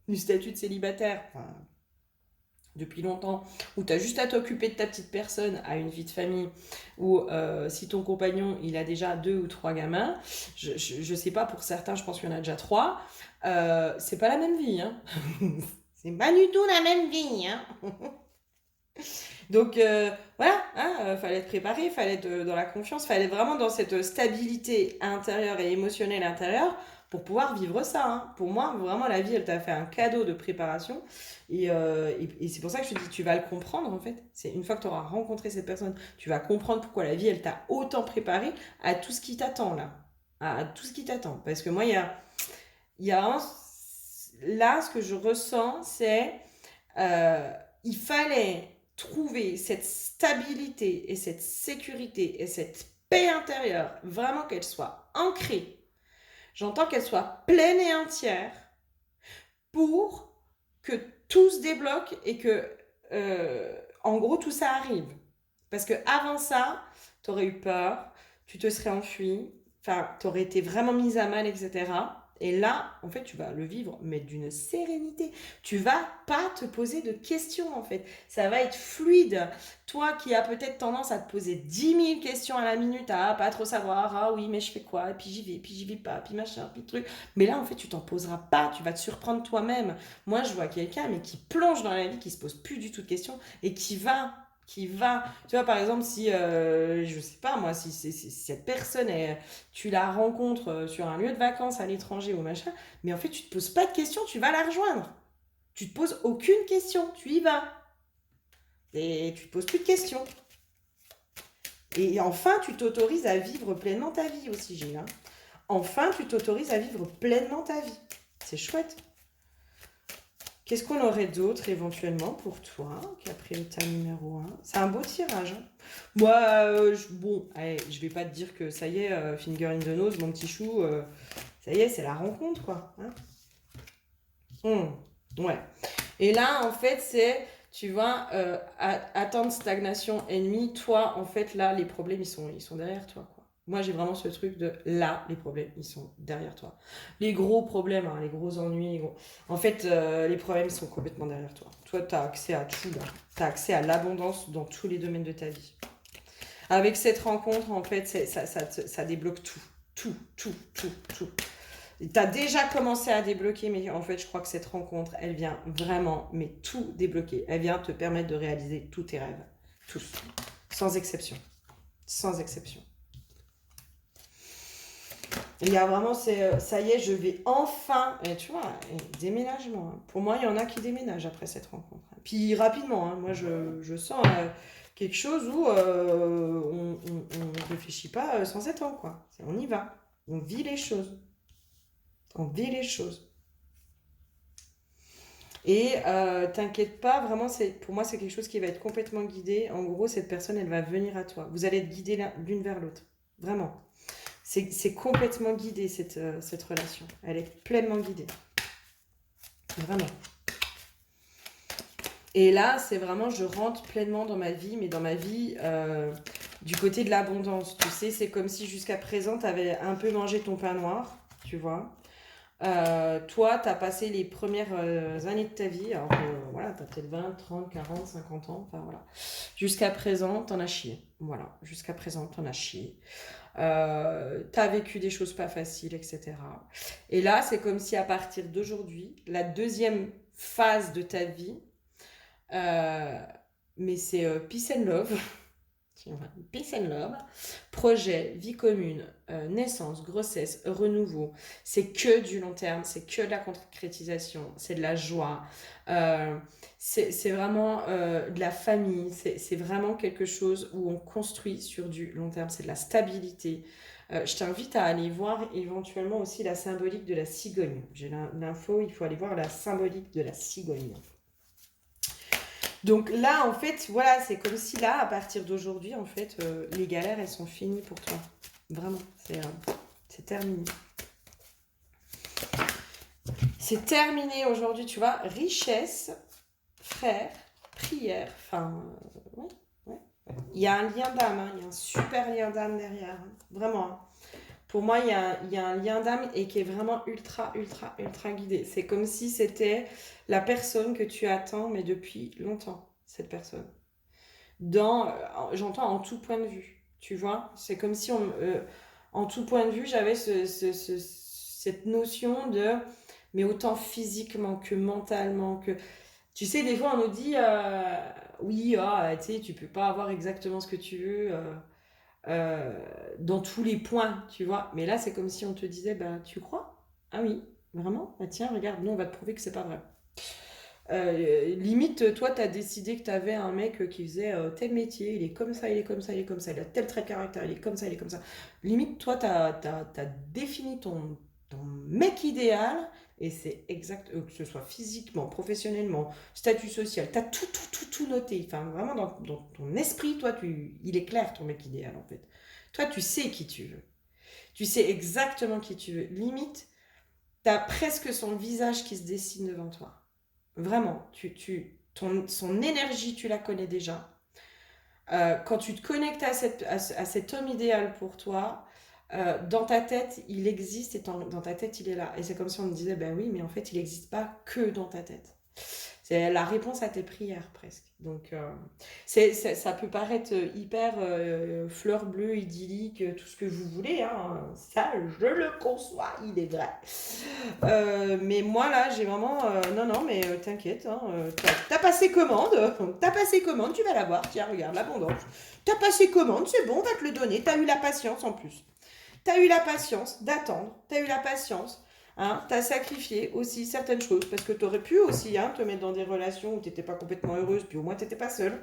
du statut de célibataire, enfin, depuis longtemps, où tu as juste à t'occuper de ta petite personne, à une vie de famille, ou si ton compagnon, il a déjà 2 ou 3 gamins, je sais pas, pour certains, je pense qu'il y en a déjà 3, c'est pas la même vie, hein. C'est pas du tout la même vie, hein. Donc voilà, hein, fallait être préparé, fallait être dans la confiance, fallait être vraiment dans cette stabilité intérieure et émotionnelle intérieure pour pouvoir vivre ça. Hein. Pour moi, vraiment, la vie, elle t'a fait un cadeau de préparation. Et c'est pour ça que je te dis, tu vas le comprendre en fait. C'est une fois que tu auras rencontré cette personne, tu vas comprendre pourquoi la vie, elle t'a autant préparé à tout ce qui t'attend là. à tout ce qui t'attend. Parce que moi, là, ce que je ressens, c'est il fallait trouver cette stabilité et cette sécurité et cette paix intérieure, vraiment qu'elle soit ancrée. J'entends qu'elle soit pleine et entière pour que tout se débloque et que, en gros, tout ça arrive. Parce que avant ça, tu aurais eu peur, tu te serais enfui, enfin, tu aurais été vraiment mise à mal, etc. Et là, en fait, tu vas le vivre, mais d'une sérénité. Tu vas pas te poser de questions, en fait. Ça va être fluide. Toi qui as peut-être tendance à te poser 10 000 questions à la minute, à pas trop savoir, ah oui, mais je fais quoi, et puis j'y vais pas, puis machin, puis truc. Mais là, en fait, tu t'en poseras pas, tu vas te surprendre toi-même. Moi, je vois quelqu'un, mais qui plonge dans la vie, qui se pose plus du tout de questions, et qui va, tu vois, par exemple, si, je sais pas moi, si cette personne, tu la rencontres sur un lieu de vacances à l'étranger ou machin, mais en fait, tu te poses pas de questions, tu vas la rejoindre. Tu te poses aucune question, tu y vas. Et tu te poses plus de questions. Et enfin, tu t'autorises à vivre pleinement ta vie aussi, Gilles. Hein. Enfin, tu t'autorises à vivre pleinement ta vie. C'est chouette. Qu'est-ce qu'on aurait d'autre éventuellement pour toi qui a pris le tas numéro 1? C'est un beau tirage. Hein. Moi, bon, allez, je vais pas te dire que ça y est, finger in the nose, mon petit chou, ça y est, c'est la rencontre, quoi. Hein. Ouais. Et là, en fait, c'est, tu vois, attente, stagnation, ennemi. Toi, en fait, là, les problèmes, ils sont derrière toi, quoi. Moi, j'ai vraiment ce truc de là, les problèmes, ils sont derrière toi. Les gros problèmes, hein, les gros ennuis, en fait, les problèmes sont complètement derrière toi. Toi, tu as accès à tout, là. Tu as accès à l'abondance dans tous les domaines de ta vie. Avec cette rencontre, en fait, ça débloque tout. Tout, tout, tout, tout. Tu as déjà commencé à débloquer, mais en fait, je crois que cette rencontre, elle vient vraiment, mais tout débloquer. Elle vient te permettre de réaliser tous tes rêves. Tous. Sans exception. Sans exception. Il y a vraiment, ça y est, je vais enfin, et tu vois, déménagement. Hein. Pour moi, il y en a qui déménagent après cette rencontre. Puis rapidement, hein, moi, je sens quelque chose où on ne réfléchit pas sans attendre, quoi. On y va. On vit les choses. On vit les choses. Et t'inquiète pas, vraiment, pour moi, c'est quelque chose qui va être complètement guidé. En gros, cette personne, elle va venir à toi. Vous allez être guidés l'une vers l'autre. Vraiment. C'est complètement guidé, cette relation. Elle est pleinement guidée. Vraiment. Et là, c'est vraiment, je rentre pleinement dans ma vie, mais dans ma vie du côté de l'abondance. Tu sais, c'est comme si jusqu'à présent, tu avais un peu mangé ton pain noir, tu vois. Toi, tu as passé les premières années de ta vie, alors voilà, tu as peut-être 20, 30, 40, 50 ans, enfin voilà. Jusqu'à présent, t'en as chié. Voilà, jusqu'à présent, t'en as chié. T'as vécu des choses pas faciles, etc. Et là, c'est comme si à partir d'aujourd'hui, la deuxième phase de ta vie, euh, mais c'est peace and love, peace and love, projet, vie commune, naissance, grossesse, renouveau, c'est que du long terme, c'est que de la concrétisation, c'est de la joie, c'est vraiment de la famille, c'est vraiment quelque chose où on construit sur du long terme, c'est de la stabilité. Je t'invite à aller voir éventuellement aussi la symbolique de la cigogne. J'ai l'info, il faut aller voir la symbolique de la cigogne. Donc là, en fait, voilà, c'est comme si là, à partir d'aujourd'hui, en fait, les galères, elles sont finies pour toi. Vraiment, c'est terminé. C'est terminé aujourd'hui, tu vois. Richesse, frère, prière, enfin, ouais, ouais. Il y a un lien d'âme, hein, il y a un super lien d'âme derrière, hein, vraiment. Hein. Pour moi, il y a un lien d'âme et qui est vraiment ultra, ultra, ultra guidé. C'est comme si c'était la personne que tu attends, mais depuis longtemps, cette personne. J'entends en tout point de vue, tu vois. C'est comme si en tout point de vue, j'avais cette notion de, mais autant physiquement que mentalement, que, tu sais, des fois on nous dit, oui, tu sais, tu peux pas avoir exactement ce que tu veux dans tous les points, tu vois. Mais là, c'est comme si on te disait, bah, tu crois? Ah oui, vraiment? Bah tiens, regarde, nous on va te prouver que c'est pas vrai. Limite, toi, tu as décidé que tu avais un mec qui faisait tel métier, il est comme ça, il est comme ça, il est comme ça, il a tel trait de caractère, il est comme ça, il est comme ça. Limite, toi, tu as défini ton mec idéal, et c'est exact, que ce soit physiquement, professionnellement, statut social, tu as tout noté. Enfin, vraiment, dans ton esprit, toi, il est clair, ton mec idéal, en fait. Toi, tu sais qui tu veux. Tu sais exactement qui tu veux. Limite, tu as presque son visage qui se dessine devant toi. Vraiment, son énergie, tu la connais déjà. Quand tu te connectes à cet homme idéal pour toi, dans ta tête, il existe et dans ta tête, il est là. Et c'est comme si on te disait, ben oui, mais en fait, il n'existe pas que dans ta tête. C'est la réponse à tes prières presque. Donc, ça peut paraître hyper fleur bleue, idyllique, tout ce que vous voulez. Hein. Ça, je le conçois, il est vrai. Mais moi, là, j'ai vraiment... non, non, mais t'inquiète. Hein, t'as passé commande. T'as passé commande, tu vas l'avoir. Tiens, regarde, l'abondance. T'as passé commande, c'est bon, on va te le donner. T'as eu la patience en plus. T'as eu la patience d'attendre. T'as eu la patience. Hein, t'as sacrifié aussi certaines choses parce que t'aurais pu aussi te mettre dans des relations où t'étais pas complètement heureuse, puis au moins t'étais pas seule.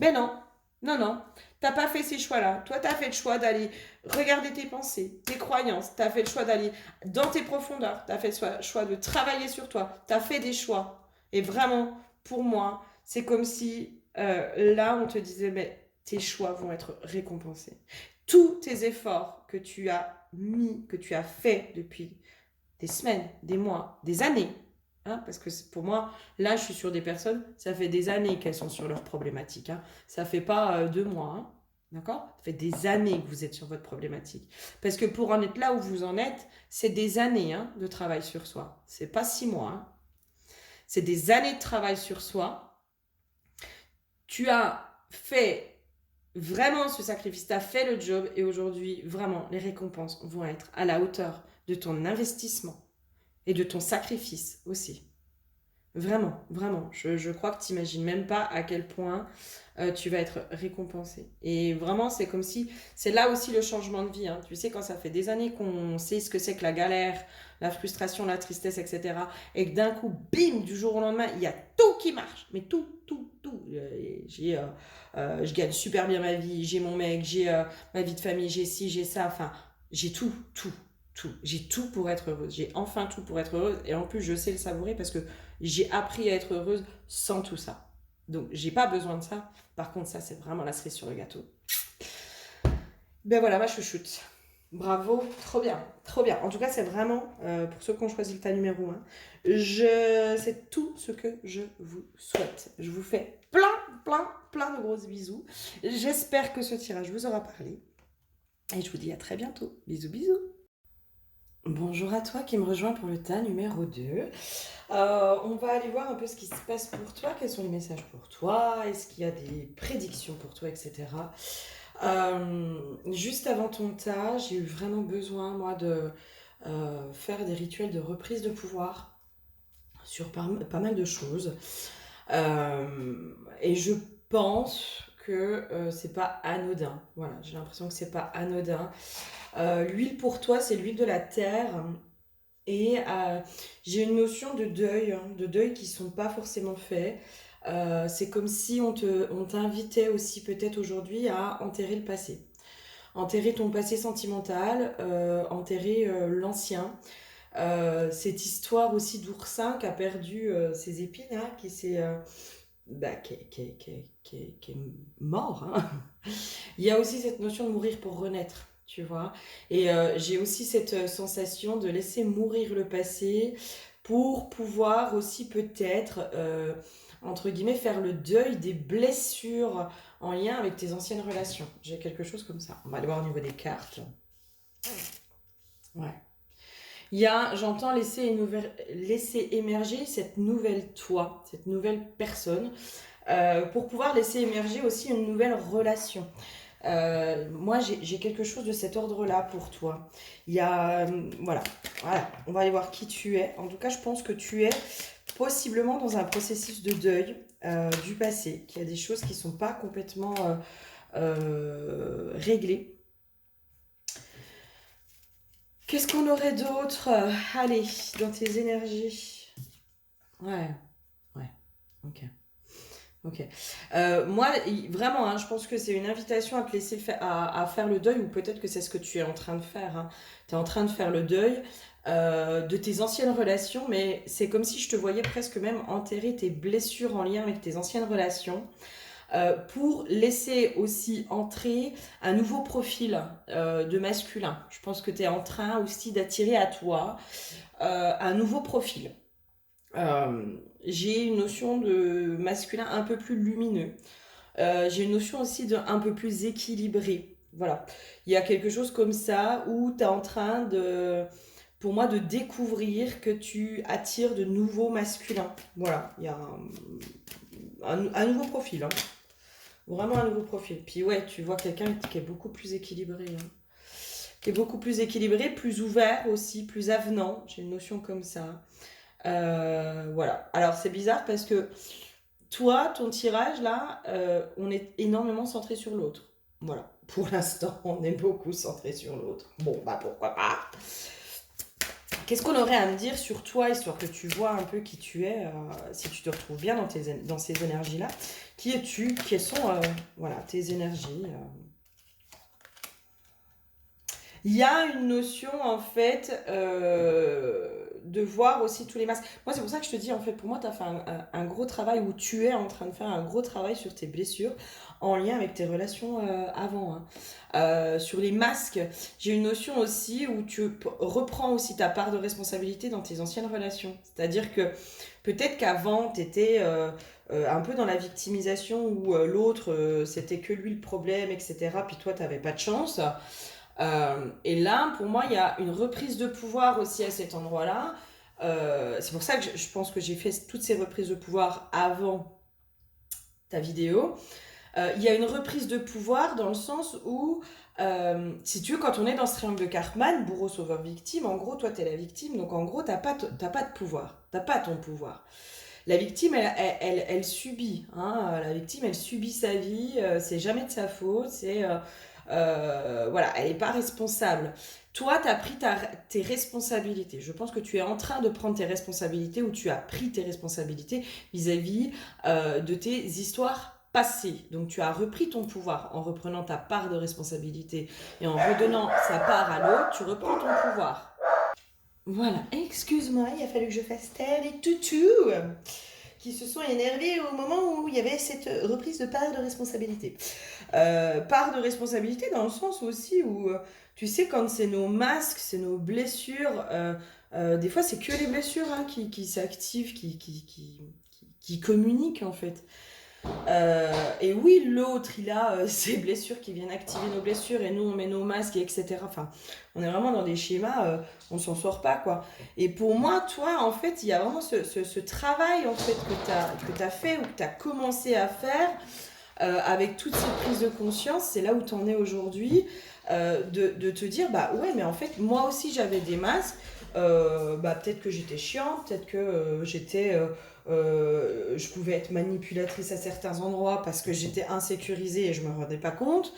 Mais non, non, non, t'as pas fait ces choix-là. Toi, t'as fait le choix d'aller regarder tes pensées, tes croyances. T'as fait le choix d'aller dans tes profondeurs. T'as fait le choix de travailler sur toi. T'as fait des choix. Et vraiment, pour moi, c'est comme si là, on te disait, mais tes choix vont être récompensés. Tous tes efforts que tu as mis, que tu as fait depuis des semaines, des mois, des années. Hein, parce que pour moi, là, je suis sur des personnes, ça fait des années qu'elles sont sur leurs problématiques. Hein. Ça fait pas 2 mois. Hein. D'accord. Ça fait des années que vous êtes sur votre problématique. Parce que pour en être là où vous en êtes, c'est des années de travail sur soi. C'est pas 6 mois. Hein. C'est des années de travail sur soi. Tu as fait vraiment ce sacrifice, tu as fait le job et aujourd'hui, vraiment, les récompenses vont être à la hauteur de ton investissement et de ton sacrifice aussi. Vraiment, vraiment. Je crois que tu n'imagines même pas à quel point tu vas être récompensé. Et vraiment, c'est comme si... C'est là aussi le changement de vie. Hein. Tu sais, quand ça fait des années qu'on sait ce que c'est que la galère, la frustration, la tristesse, etc. Et que d'un coup, bim, du jour au lendemain, il y a tout qui marche. Mais tout, tout, tout. Je gagne super bien ma vie, j'ai mon mec, j'ai ma vie de famille, j'ai ci, j'ai ça. Enfin, j'ai tout, tout, tout. J'ai tout pour être heureuse. J'ai enfin tout pour être heureuse. Et en plus, je sais le savourer parce que j'ai appris à être heureuse sans tout ça. Donc, j'ai pas besoin de ça. Par contre, ça, c'est vraiment la cerise sur le gâteau. Ben voilà, ma chouchoute. Bravo, trop bien, trop bien. En tout cas, c'est vraiment, pour ceux qui ont choisi le tas numéro 1, c'est tout ce que je vous souhaite. Je vous fais plein, plein, plein de gros bisous. J'espère que ce tirage vous aura parlé. Et je vous dis à très bientôt. Bisous, bisous. Bonjour à toi qui me rejoins pour le tas numéro 2. On va aller voir un peu ce qui se passe pour toi, quels sont les messages pour toi, est-ce qu'il y a des prédictions pour toi, etc. Juste avant ton tas, j'ai eu vraiment besoin, moi, de faire des rituels de reprise de pouvoir sur pas mal de choses. Et je pense que c'est pas anodin. Voilà, j'ai l'impression que c'est pas anodin. L'huile pour toi, c'est l'huile de la terre. Et j'ai une notion de deuil qui sont pas forcément faits. C'est comme si on t'invitait aussi peut-être aujourd'hui à enterrer le passé. Enterrer ton passé sentimental, enterrer l'ancien. Cette histoire aussi d'oursin qui a perdu ses épines, hein, qui est mort. Hein. Il y a aussi cette notion de mourir pour renaître, tu vois. Et j'ai aussi cette sensation de laisser mourir le passé pour pouvoir aussi peut-être, entre guillemets, faire le deuil des blessures en lien avec tes anciennes relations. J'ai quelque chose comme ça. On va aller voir au niveau des cartes. Ouais. J'entends laisser émerger cette nouvelle toi, cette nouvelle personne, pour pouvoir laisser émerger aussi une nouvelle relation. Moi, j'ai quelque chose de cet ordre-là pour toi. Il y a, voilà, on va aller voir qui tu es. En tout cas, je pense que tu es possiblement dans un processus de deuil du passé, qu'il y a des choses qui ne sont pas complètement réglées. Qu'est-ce qu'on aurait d'autre? Allez, dans tes énergies. Ouais, ouais. Ok. Ok. Moi, vraiment, hein, je pense que c'est une invitation à te laisser à faire le deuil, ou peut-être que c'est ce que tu es en train de faire. Hein. Tu es en train de faire le deuil de tes anciennes relations, mais c'est comme si je te voyais presque même enterrer tes blessures en lien avec tes anciennes relations. Pour laisser aussi entrer un nouveau profil de masculin. Je pense que tu es en train aussi d'attirer à toi un nouveau profil. J'ai une notion de masculin un peu plus lumineux. J'ai une notion aussi de un peu plus équilibré. Voilà. Il y a quelque chose comme ça où tu es en train de, pour moi, de découvrir que tu attires de nouveaux masculins. Voilà. Il y a un nouveau profil. Hein. Vraiment un nouveau profil. Puis ouais, tu vois quelqu'un qui est beaucoup plus équilibré. Hein. Qui est beaucoup plus équilibré, plus ouvert aussi, plus avenant. J'ai une notion comme ça. Voilà. Alors c'est bizarre parce que toi, ton tirage là, on est énormément centré sur l'autre. Voilà. Pour l'instant, on est beaucoup centré sur l'autre. Bon, bah pourquoi pas. Qu'est-ce qu'on aurait à me dire sur toi, histoire que tu vois un peu qui tu es, si tu te retrouves bien dans ces énergies-là. Qui es-tu? Quelles sont voilà, tes énergies Il y a une notion, en fait, de voir aussi tous les masques. Moi, c'est pour ça que je te dis, en fait, pour moi, tu as fait un gros travail, où tu es en train de faire un gros travail sur tes blessures en lien avec tes relations avant. Hein. Sur les masques, j'ai une notion aussi où reprends aussi ta part de responsabilité dans tes anciennes relations. C'est-à-dire que peut-être qu'avant, tu étais un peu dans la victimisation où l'autre, c'était que lui le problème, etc. Puis toi, tu n'avais pas de chance. Et là, pour moi, il y a une reprise de pouvoir aussi à cet endroit-là. C'est pour ça que je pense que j'ai fait toutes ces reprises de pouvoir avant ta vidéo. Il y a une reprise de pouvoir dans le sens où, si tu veux, quand on est dans ce triangle de Karpman, bourreau, sauveur, victime, en gros, toi, t'es la victime, donc en gros, t'as pas de pouvoir, t'as pas ton pouvoir. La victime, elle subit. Hein, la victime, elle subit sa vie. C'est jamais de sa faute. Voilà, elle n'est pas responsable. Toi, tu as pris tes responsabilités. Je pense que tu es en train de prendre tes responsabilités, ou tu as pris tes responsabilités vis-à-vis de tes histoires passées. Donc tu as repris ton pouvoir en reprenant ta part de responsabilité et en redonnant sa part à l'autre. Tu reprends ton pouvoir. Voilà, excuse-moi, il a fallu que je fasse tel et toutou qui se sont énervés au moment où il y avait cette reprise de part de responsabilité. Part de responsabilité dans le sens aussi où, tu sais, quand c'est nos masques, c'est nos blessures, des fois c'est que les blessures hein, qui s'activent, qui communiquent en fait. Et oui, l'autre, il a ses blessures qui viennent activer nos blessures, et nous, on met nos masques, etc. Enfin, on est vraiment dans des schémas, on s'en sort pas, quoi. Et pour moi, toi, en fait, il y a vraiment ce travail, en fait, que t'as fait, ou que t'as commencé à faire, avec toutes ces prises de conscience, c'est là où t'en es aujourd'hui, de te dire, bah ouais, mais en fait, moi aussi, j'avais des masques, bah peut-être que j'étais chiante, peut-être que je pouvais être manipulatrice à certains endroits parce que j'étais insécurisée et je me rendais pas compte.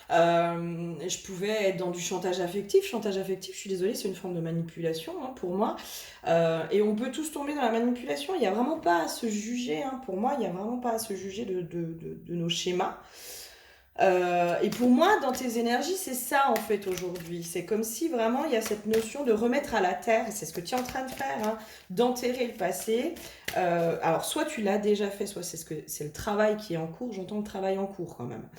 Je pouvais être dans du chantage affectif. Chantage affectif, je suis désolée, c'est une forme de manipulation hein, pour moi. Et on peut tous tomber dans la manipulation. Il n'y a vraiment pas à se juger. Hein, pour moi, il n'y a vraiment pas à se juger de nos schémas. Et pour moi, dans tes énergies, c'est ça en fait aujourd'hui. C'est comme si vraiment il y a cette notion de remettre à la terre, et c'est ce que tu es en train de faire, hein, d'enterrer le passé. Alors soit tu l'as déjà fait, soit c'est le travail qui est en cours. J'entends le travail en cours quand même.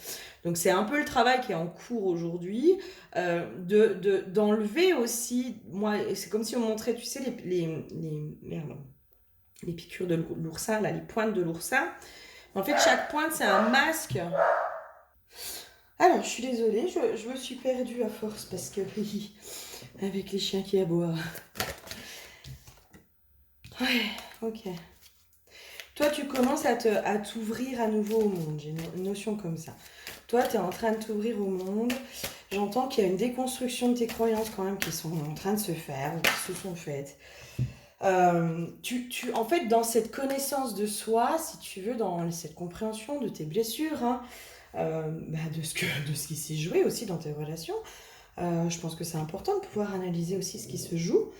Donc c'est un peu le travail qui est en cours aujourd'hui, d'enlever aussi. Moi, c'est comme si on montrait, tu sais, merde, les piqûres de l'oursin, là, les pointes de l'oursin. En fait, chaque pointe, c'est un masque. Alors, je suis désolée, je me suis perdue à force parce que, oui, avec les chiens qui aboient. Ouais, ok. Toi, tu commences à t'ouvrir à nouveau au monde. J'ai une notion comme ça. Toi, tu es en train de t'ouvrir au monde. J'entends qu'il y a une déconstruction de tes croyances quand même qui sont en train de se faire, ou qui se sont faites. En fait, dans cette connaissance de soi, si tu veux, dans cette compréhension de tes blessures, hein, de ce qui s'est joué aussi dans tes relations, je pense que c'est important de pouvoir analyser aussi ce qui se joue.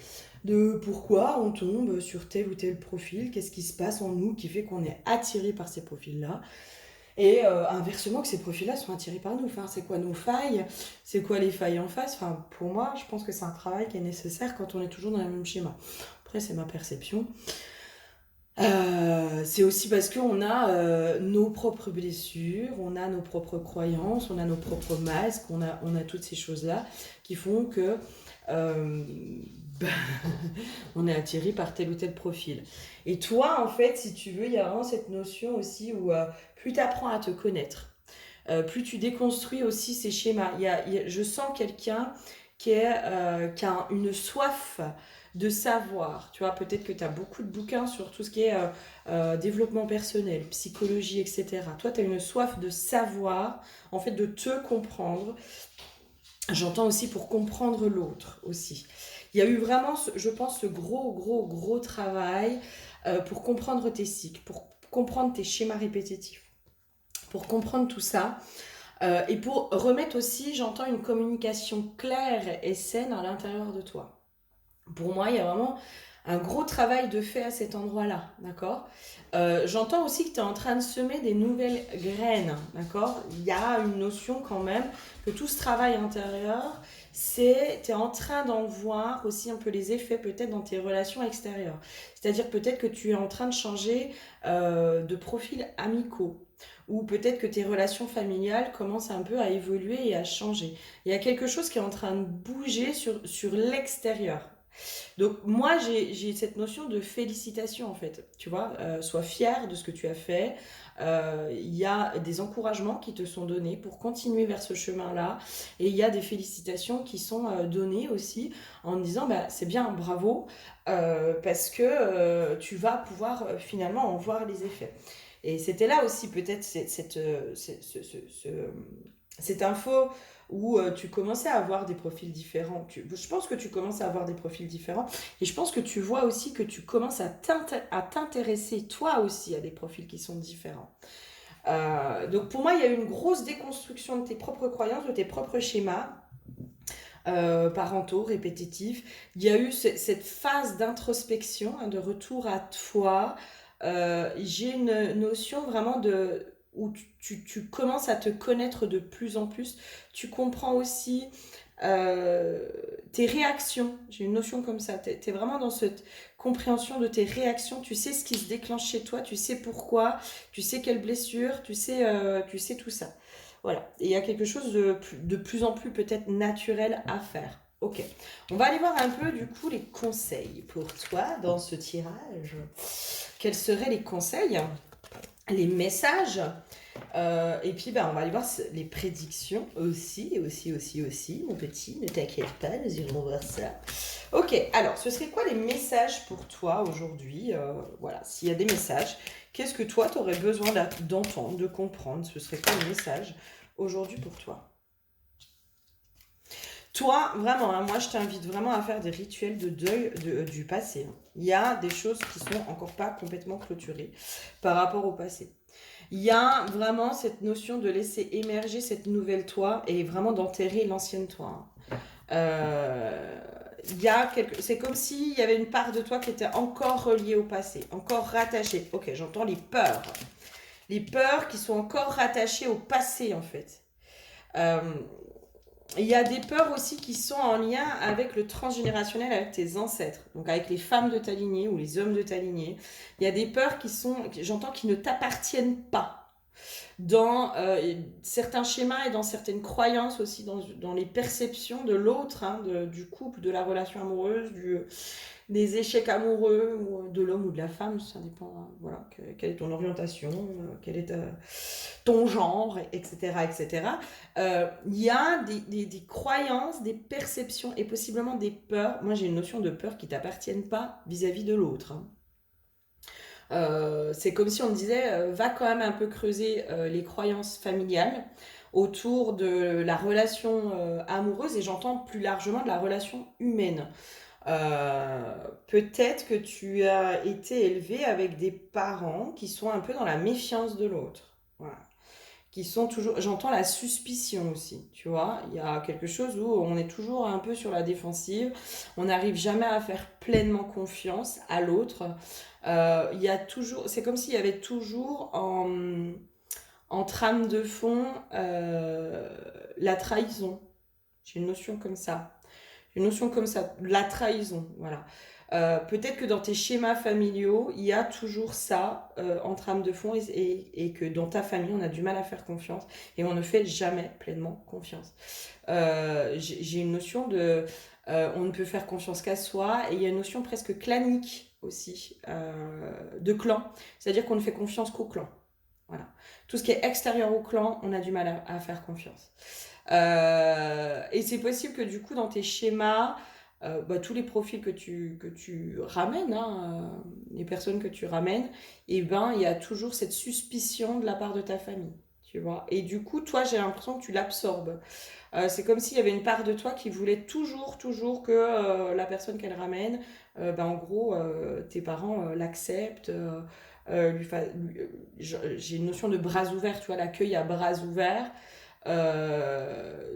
de pourquoi on tombe sur tel ou tel profil, qu'est-ce qui se passe en nous qui fait qu'on est attiré par ces profils-là. Et inversement, que ces profils-là sont attirés par nous. Enfin, c'est quoi nos failles? C'est quoi les failles en face? Enfin, pour moi, je pense que c'est un travail qui est nécessaire quand on est toujours dans le même schéma. Après, c'est ma perception. C'est aussi parce qu'on a nos propres blessures, on a nos propres croyances, on a nos propres masques, on a toutes ces choses-là qui font que euh, bah, on est attiré par tel ou tel profil. Et toi, en fait, si tu veux, il y a vraiment cette notion aussi où plus tu apprends à te connaître, plus tu déconstruis aussi ces schémas. Je sens quelqu'un qui a une soif de savoir. Tu vois, peut-être que tu as beaucoup de bouquins sur tout ce qui est développement personnel, psychologie, etc. Toi, tu as une soif de savoir, en fait, de te comprendre. J'entends aussi pour comprendre l'autre aussi. Il y a eu vraiment, je pense, ce gros travail pour comprendre tes cycles, pour comprendre tes schémas répétitifs, pour comprendre tout ça. Et pour remettre aussi, j'entends une communication claire et saine à l'intérieur de toi. Pour moi, il y a vraiment un gros travail de fait à cet endroit-là, d'accord. J'entends aussi que tu es en train de semer des nouvelles graines, d'accord. Il y a une notion quand même que tout ce travail intérieur, tu es en train d'en voir aussi un peu les effets peut-être dans tes relations extérieures. C'est-à-dire peut-être que tu es en train de changer de profil amicaux ou peut-être que tes relations familiales commencent un peu à évoluer et à changer. Il y a quelque chose qui est en train de bouger sur l'extérieur. Donc moi, j'ai cette notion de félicitation en fait. Tu vois, sois fier de ce que tu as fait. Il y a des encouragements qui te sont donnés pour continuer vers ce chemin-là. Et il y a des félicitations qui sont données aussi en disant, bah, c'est bien, bravo, parce que tu vas pouvoir finalement en voir les effets. Et c'était là aussi peut-être cette info où tu commençais à avoir des profils différents. Je pense que tu commences à avoir des profils différents. Et je pense que tu vois aussi que tu commences à t'intéresser toi aussi à des profils qui sont différents. Donc pour moi, il y a eu une grosse déconstruction de tes propres croyances, de tes propres schémas parentaux, répétitifs. Il y a eu cette phase d'introspection, hein, de retour à toi. J'ai une notion vraiment de où tu commences à te connaître de plus en plus. Tu comprends aussi tes réactions. J'ai une notion comme ça. Tu es vraiment dans cette compréhension de tes réactions. Tu sais ce qui se déclenche chez toi, tu sais pourquoi, tu sais quelle blessure, tu sais tout ça. Voilà. Et il y a quelque chose de plus en plus peut-être naturel à faire. Ok. On va aller voir un peu du coup les conseils pour toi dans ce tirage. Quels seraient les conseils, les messages et puis on va aller voir les prédictions aussi, mon petit, ne t'inquiète pas, nous irons voir ça. Ok, alors ce serait quoi les messages pour toi aujourd'hui? Voilà, s'il y a des messages, qu'est-ce que toi t'aurais besoin d'entendre, de comprendre? Ce serait quoi les messages aujourd'hui pour toi? Toi, vraiment, hein, moi je t'invite vraiment à faire des rituels de deuil du passé. Il y a des choses qui sont encore pas complètement clôturées par rapport au passé. Il y a vraiment cette notion de laisser émerger cette nouvelle toi et vraiment d'enterrer l'ancienne toi. C'est comme s'il y avait une part de toi qui était encore reliée au passé, encore rattachée. Ok, j'entends les peurs. Les peurs qui sont encore rattachées au passé en fait. Euh, il y a des peurs aussi qui sont en lien avec le transgénérationnel, avec tes ancêtres, donc avec les femmes de ta lignée ou les hommes de ta lignée. Il y a des peurs j'entends, qui ne t'appartiennent pas dans certains schémas et dans certaines croyances aussi, dans les perceptions de l'autre, hein, du couple, de la relation amoureuse, des échecs amoureux, ou de l'homme ou de la femme, ça dépend, hein, voilà, quelle est ton orientation, quel est ton genre, etc. etc. Il y a des croyances, des perceptions et possiblement des peurs. Moi j'ai une notion de peur qui ne t'appartiennent pas vis-à-vis de l'autre, hein. C'est comme si on me disait, va quand même un peu creuser les croyances familiales autour de la relation amoureuse et j'entends plus largement de la relation humaine. Peut-être que tu as été élevé avec des parents qui sont un peu dans la méfiance de l'autre. Voilà. qui sont toujours... J'entends la suspicion aussi, tu vois. Il y a quelque chose où on est toujours un peu sur la défensive. On n'arrive jamais à faire pleinement confiance à l'autre. Il y a toujours... C'est comme s'il y avait toujours en trame de fond la trahison. J'ai une notion comme ça. Une notion comme ça, la trahison, voilà. Peut-être que dans tes schémas familiaux, il y a toujours ça en trame de fond et que dans ta famille, on a du mal à faire confiance et on ne fait jamais pleinement confiance. J'ai une notion de on ne peut faire confiance qu'à soi et il y a une notion presque clanique aussi de clan, c'est-à-dire qu'on ne fait confiance qu'au clan. Voilà. Tout ce qui est extérieur au clan, on a du mal à faire confiance. Et c'est possible que du coup, dans tes schémas, tous les profils que tu ramènes, hein, les personnes que tu ramènes, et ben, il y a toujours cette suspicion de la part de ta famille, tu vois. Et du coup, toi, j'ai l'impression que tu l'absorbes. C'est comme s'il y avait une part de toi qui voulait toujours que la personne qu'elle ramène, en gros, tes parents l'acceptent. J'ai une notion de bras ouverts, tu vois, l'accueil à bras ouverts.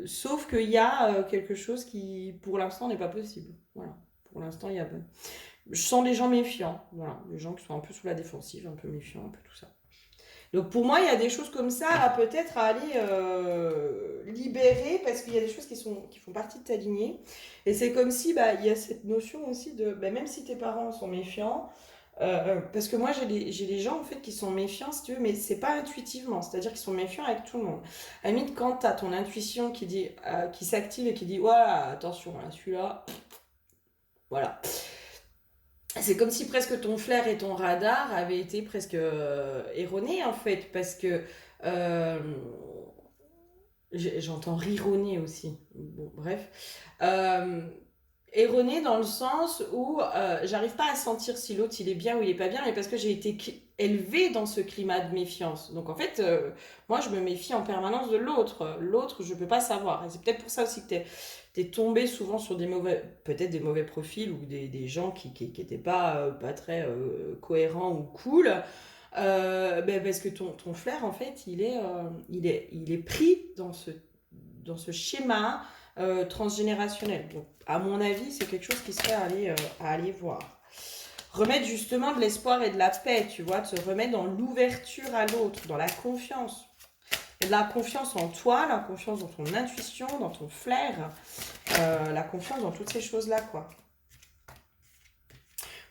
Sauf qu'il y a quelque chose qui, pour l'instant, n'est pas possible. Voilà. Pour l'instant, il y a... Je sens des gens méfiants. Voilà. Des gens qui sont un peu sous la défensive, un peu méfiants, un peu tout ça. Donc pour moi, il y a des choses comme ça à peut-être aller libérer parce qu'il y a des choses qui font partie de ta lignée. Et c'est comme si il y a cette notion aussi de, même si tes parents sont méfiants, parce que moi j'ai des gens en fait qui sont méfiants si tu veux, mais c'est pas intuitivement, c'est-à-dire qu'ils sont méfiants avec tout le monde. À la limite, quand tu as ton intuition qui dit, qui s'active et qui dit, voilà, attention, là, celui-là, voilà. C'est comme si presque ton flair et ton radar avaient été presque erronés en fait, parce que euh, j'entends rironner aussi. Bon, bref. Euh, Erroné dans le sens où j'arrive pas à sentir si l'autre il est bien ou il est pas bien, mais parce que j'ai été élevée dans ce climat de méfiance. Donc en fait, moi je me méfie en permanence de l'autre. L'autre, je peux pas savoir. Et c'est peut-être pour ça aussi que t'es tombé souvent sur peut-être des mauvais profils ou des gens qui étaient pas très cohérents ou cool. Parce que ton flair, en fait, il est pris dans ce schéma transgénérationnel. Donc, à mon avis, c'est quelque chose qui serait à aller voir. Remettre justement de l'espoir et de la paix, tu vois, de se remettre dans l'ouverture à l'autre, dans la confiance. Et de la confiance en toi, la confiance dans ton intuition, dans ton flair, la confiance dans toutes ces choses-là, quoi.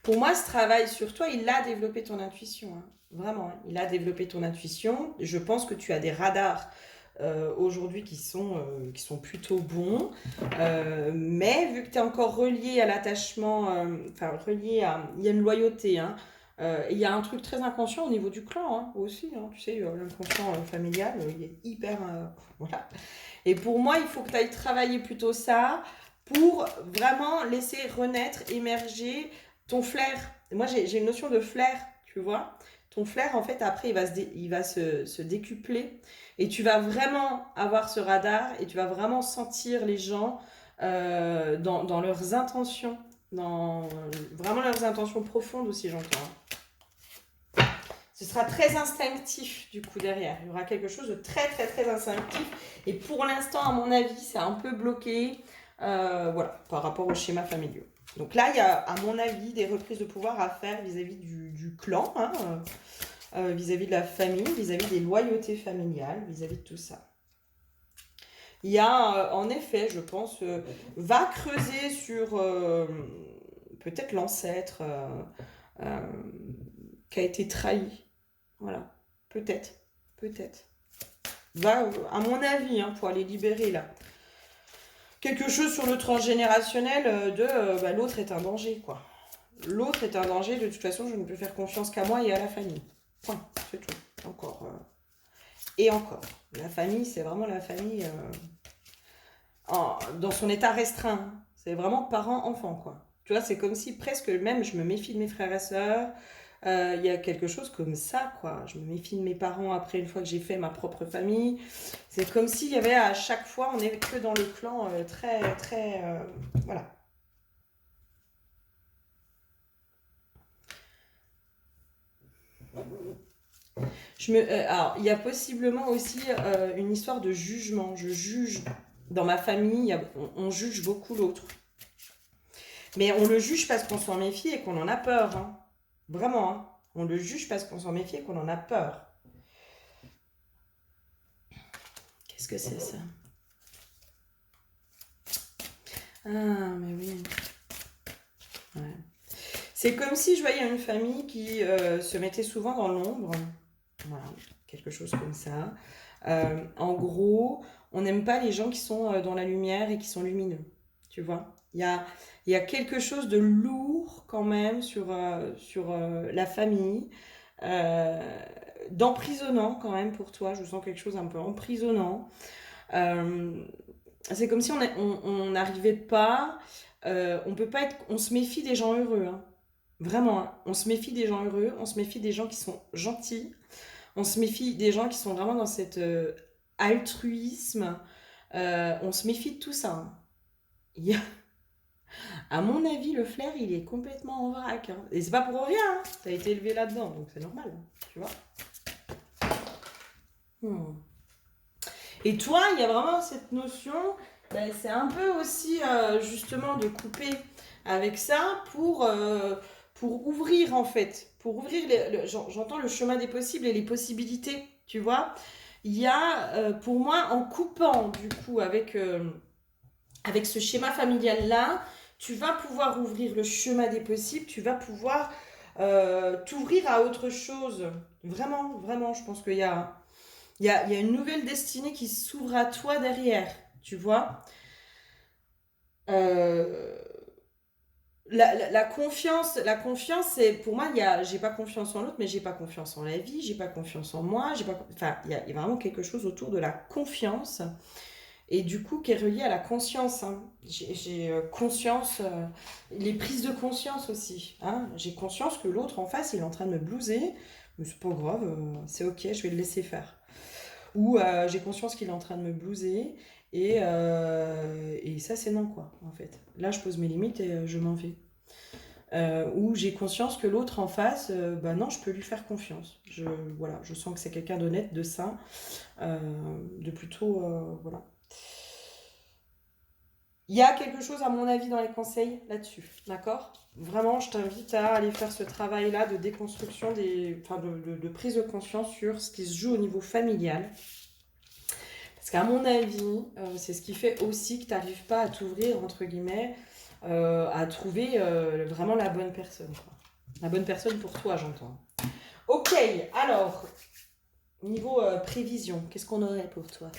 Pour moi, ce travail sur toi, il a développé ton intuition, hein. Vraiment, hein. Il a développé ton intuition. Je pense que tu as des radars aujourd'hui qui sont plutôt bons. Mais vu que tu es encore relié à l'attachement, relié à... Il y a une loyauté, hein. Il y a un truc très inconscient au niveau du clan hein, aussi. Hein, tu sais, l'inconscient familial, il est hyper... voilà. Et pour moi, il faut que tu ailles travailler plutôt ça pour vraiment laisser renaître, émerger ton flair. Moi, j'ai une notion de flair, tu vois. Ton flair, en fait, après, il va se décupler et tu vas vraiment avoir ce radar et tu vas vraiment sentir les gens dans leurs intentions, dans vraiment leurs intentions profondes aussi, j'entends. Ce sera très instinctif du coup derrière. Il y aura quelque chose de très très très instinctif. Et pour l'instant, à mon avis, c'est un peu bloqué voilà, par rapport au schéma familial. Donc là, il y a, à mon avis, des reprises de pouvoir à faire vis-à-vis du clan, hein, vis-à-vis de la famille, vis-à-vis des loyautés familiales, vis-à-vis de tout ça. Il y a, en effet, je pense, va creuser sur peut-être l'ancêtre qui a été trahi. Voilà, peut-être, peut-être. Va, à mon avis, hein, pour aller libérer là. Quelque chose sur le transgénérationnel de l'autre est un danger, quoi. L'autre est un danger, de toute façon, je ne peux faire confiance qu'à moi et à la famille. Point, c'est tout. Encore. Et encore. La famille, c'est vraiment la famille dans son état restreint. C'est vraiment parent-enfant, quoi. Tu vois, c'est comme si presque même je me méfie de mes frères et sœurs. Il y a quelque chose comme ça, quoi. Je me méfie de mes parents après une fois que j'ai fait ma propre famille. C'est comme s'il y avait à chaque fois, on n'est que dans le clan très, très... voilà. Alors, il y a possiblement aussi une histoire de jugement. Je juge. Dans ma famille, on juge beaucoup l'autre. Mais on le juge parce qu'on s'en méfie et qu'on en a peur. Hein. Vraiment. Hein. On le juge parce qu'on s'en méfie et qu'on en a peur. Qu'est-ce que c'est ça? Ah, mais oui. Ouais. C'est comme si je voyais une famille qui se mettait souvent dans l'ombre. Voilà, quelque chose comme ça. En gros, on n'aime pas les gens qui sont dans la lumière et qui sont lumineux. Tu vois? Il y a quelque chose de lourd quand même sur la famille. euh, D'emprisonnant quand même pour toi. Je sens quelque chose un peu emprisonnant. Euh, c'est comme si on n'arrivait pas. On peut pas être. On se méfie des gens heureux. Hein. Vraiment. Hein. On se méfie des gens heureux. On se méfie des gens qui sont gentils. On se méfie des gens qui sont vraiment dans cet altruisme. On se méfie de tout ça. Hein. Il y a- à mon avis, le flair, il est complètement en vrac. Hein. Et c'est pas pour rien. Hein. T'as été élevé là-dedans, donc c'est normal. Hein, tu vois. Hmm. Et toi, il y a vraiment cette notion, ben, c'est un peu aussi justement de couper avec ça pour ouvrir en fait, pour ouvrir, j'entends le chemin des possibles et les possibilités, tu vois. Il y a pour moi, en coupant du coup avec ce schéma familial-là, tu vas pouvoir ouvrir le chemin des possibles, tu vas pouvoir t'ouvrir à autre chose. Vraiment, vraiment, je pense qu'il y a il y a une nouvelle destinée qui s'ouvre à toi derrière, tu vois. Euh, la confiance, c'est pour moi, j'ai pas confiance en l'autre, mais j'ai pas confiance en la vie, j'ai pas confiance en moi, j'ai pas, enfin, il y a vraiment quelque chose autour de la confiance et du coup qui est relié à la conscience. Hein. J'ai conscience, les prises de conscience aussi. Hein. J'ai conscience que l'autre en face, il est en train de me blouser, mais c'est pas grave, c'est ok, je vais le laisser faire. Ou j'ai conscience qu'il est en train de me blouser et ça c'est non quoi en fait. Là je pose mes limites et je m'en vais. Ou j'ai conscience que l'autre en face, bah non je peux lui faire confiance. Voilà, je sens que c'est quelqu'un d'honnête, de sain, euh, de plutôt voilà. Il y a quelque chose à mon avis dans les conseils là-dessus, d'accord. Vraiment, je t'invite à aller faire ce travail-là de déconstruction enfin de prise de conscience sur ce qui se joue au niveau familial. Parce qu'à mon avis, c'est ce qui fait aussi que tu n'arrives pas à t'ouvrir, entre guillemets, à trouver vraiment la bonne personne. Quoi. La bonne personne pour toi, j'entends. Ok, alors, niveau prévision, qu'est-ce qu'on aurait pour toi?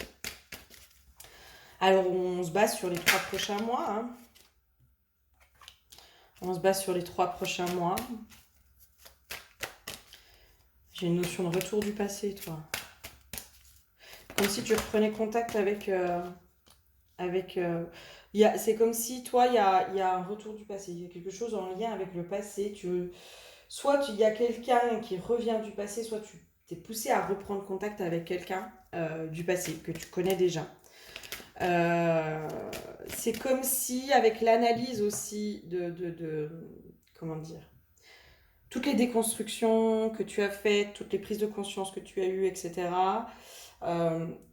Alors, on se base sur les 3 prochains mois. Hein. On se base sur les 3 prochains mois. J'ai une notion de retour du passé, toi. Comme si tu reprenais contact avec c'est comme si toi, il y a un retour du passé, il y a quelque chose en lien avec le passé. Il y a quelqu'un qui revient du passé, soit tu t'es poussé à reprendre contact avec quelqu'un du passé que tu connais déjà. Euh, c'est comme si, avec l'analyse aussi comment dire, toutes les déconstructions que tu as faites, toutes les prises de conscience que tu as eues, etc.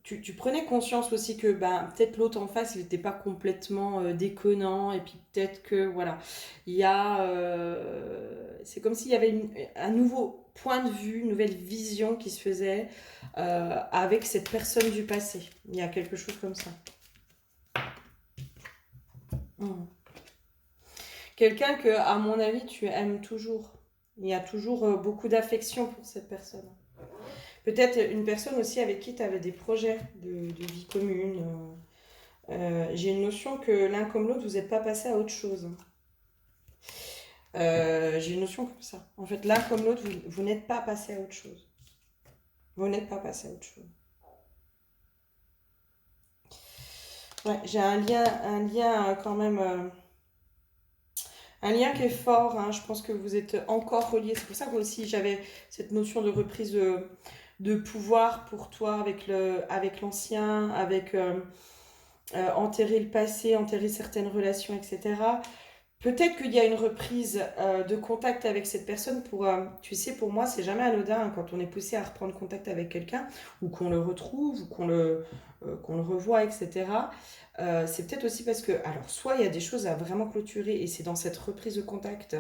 Tu prenais conscience aussi que ben, peut-être l'autre en face, il n'était pas complètement déconnant, et puis peut-être que, voilà, c'est comme s'il y avait un nouveau point de vue, une nouvelle vision qui se faisait avec cette personne du passé. Il y a quelque chose comme ça. Mm. Quelqu'un que, à mon avis, tu aimes toujours. Il y a toujours beaucoup d'affection pour cette personne. Peut-être une personne aussi avec qui tu avais des projets de vie commune. J'ai une notion que l'un comme l'autre, vous n'êtes pas passé à autre chose. J'ai une notion comme ça. En fait, l'un comme l'autre, vous n'êtes pas passé à autre chose. Vous n'êtes pas passé à autre chose. Ouais, j'ai un lien quand même, un lien qui est fort. Hein. Je pense que vous êtes encore reliés. C'est pour ça que moi aussi j'avais cette notion de reprise de pouvoir pour toi avec l'ancien, avec enterrer le passé, enterrer certaines relations, etc. Peut-être qu'il y a une reprise de contact avec cette personne pour, tu sais, pour moi, c'est jamais anodin hein, quand on est poussé à reprendre contact avec quelqu'un ou qu'on le retrouve ou qu'on le revoit, etc. C'est peut-être aussi parce que, alors, soit il y a des choses à vraiment clôturer et c'est dans cette reprise de contact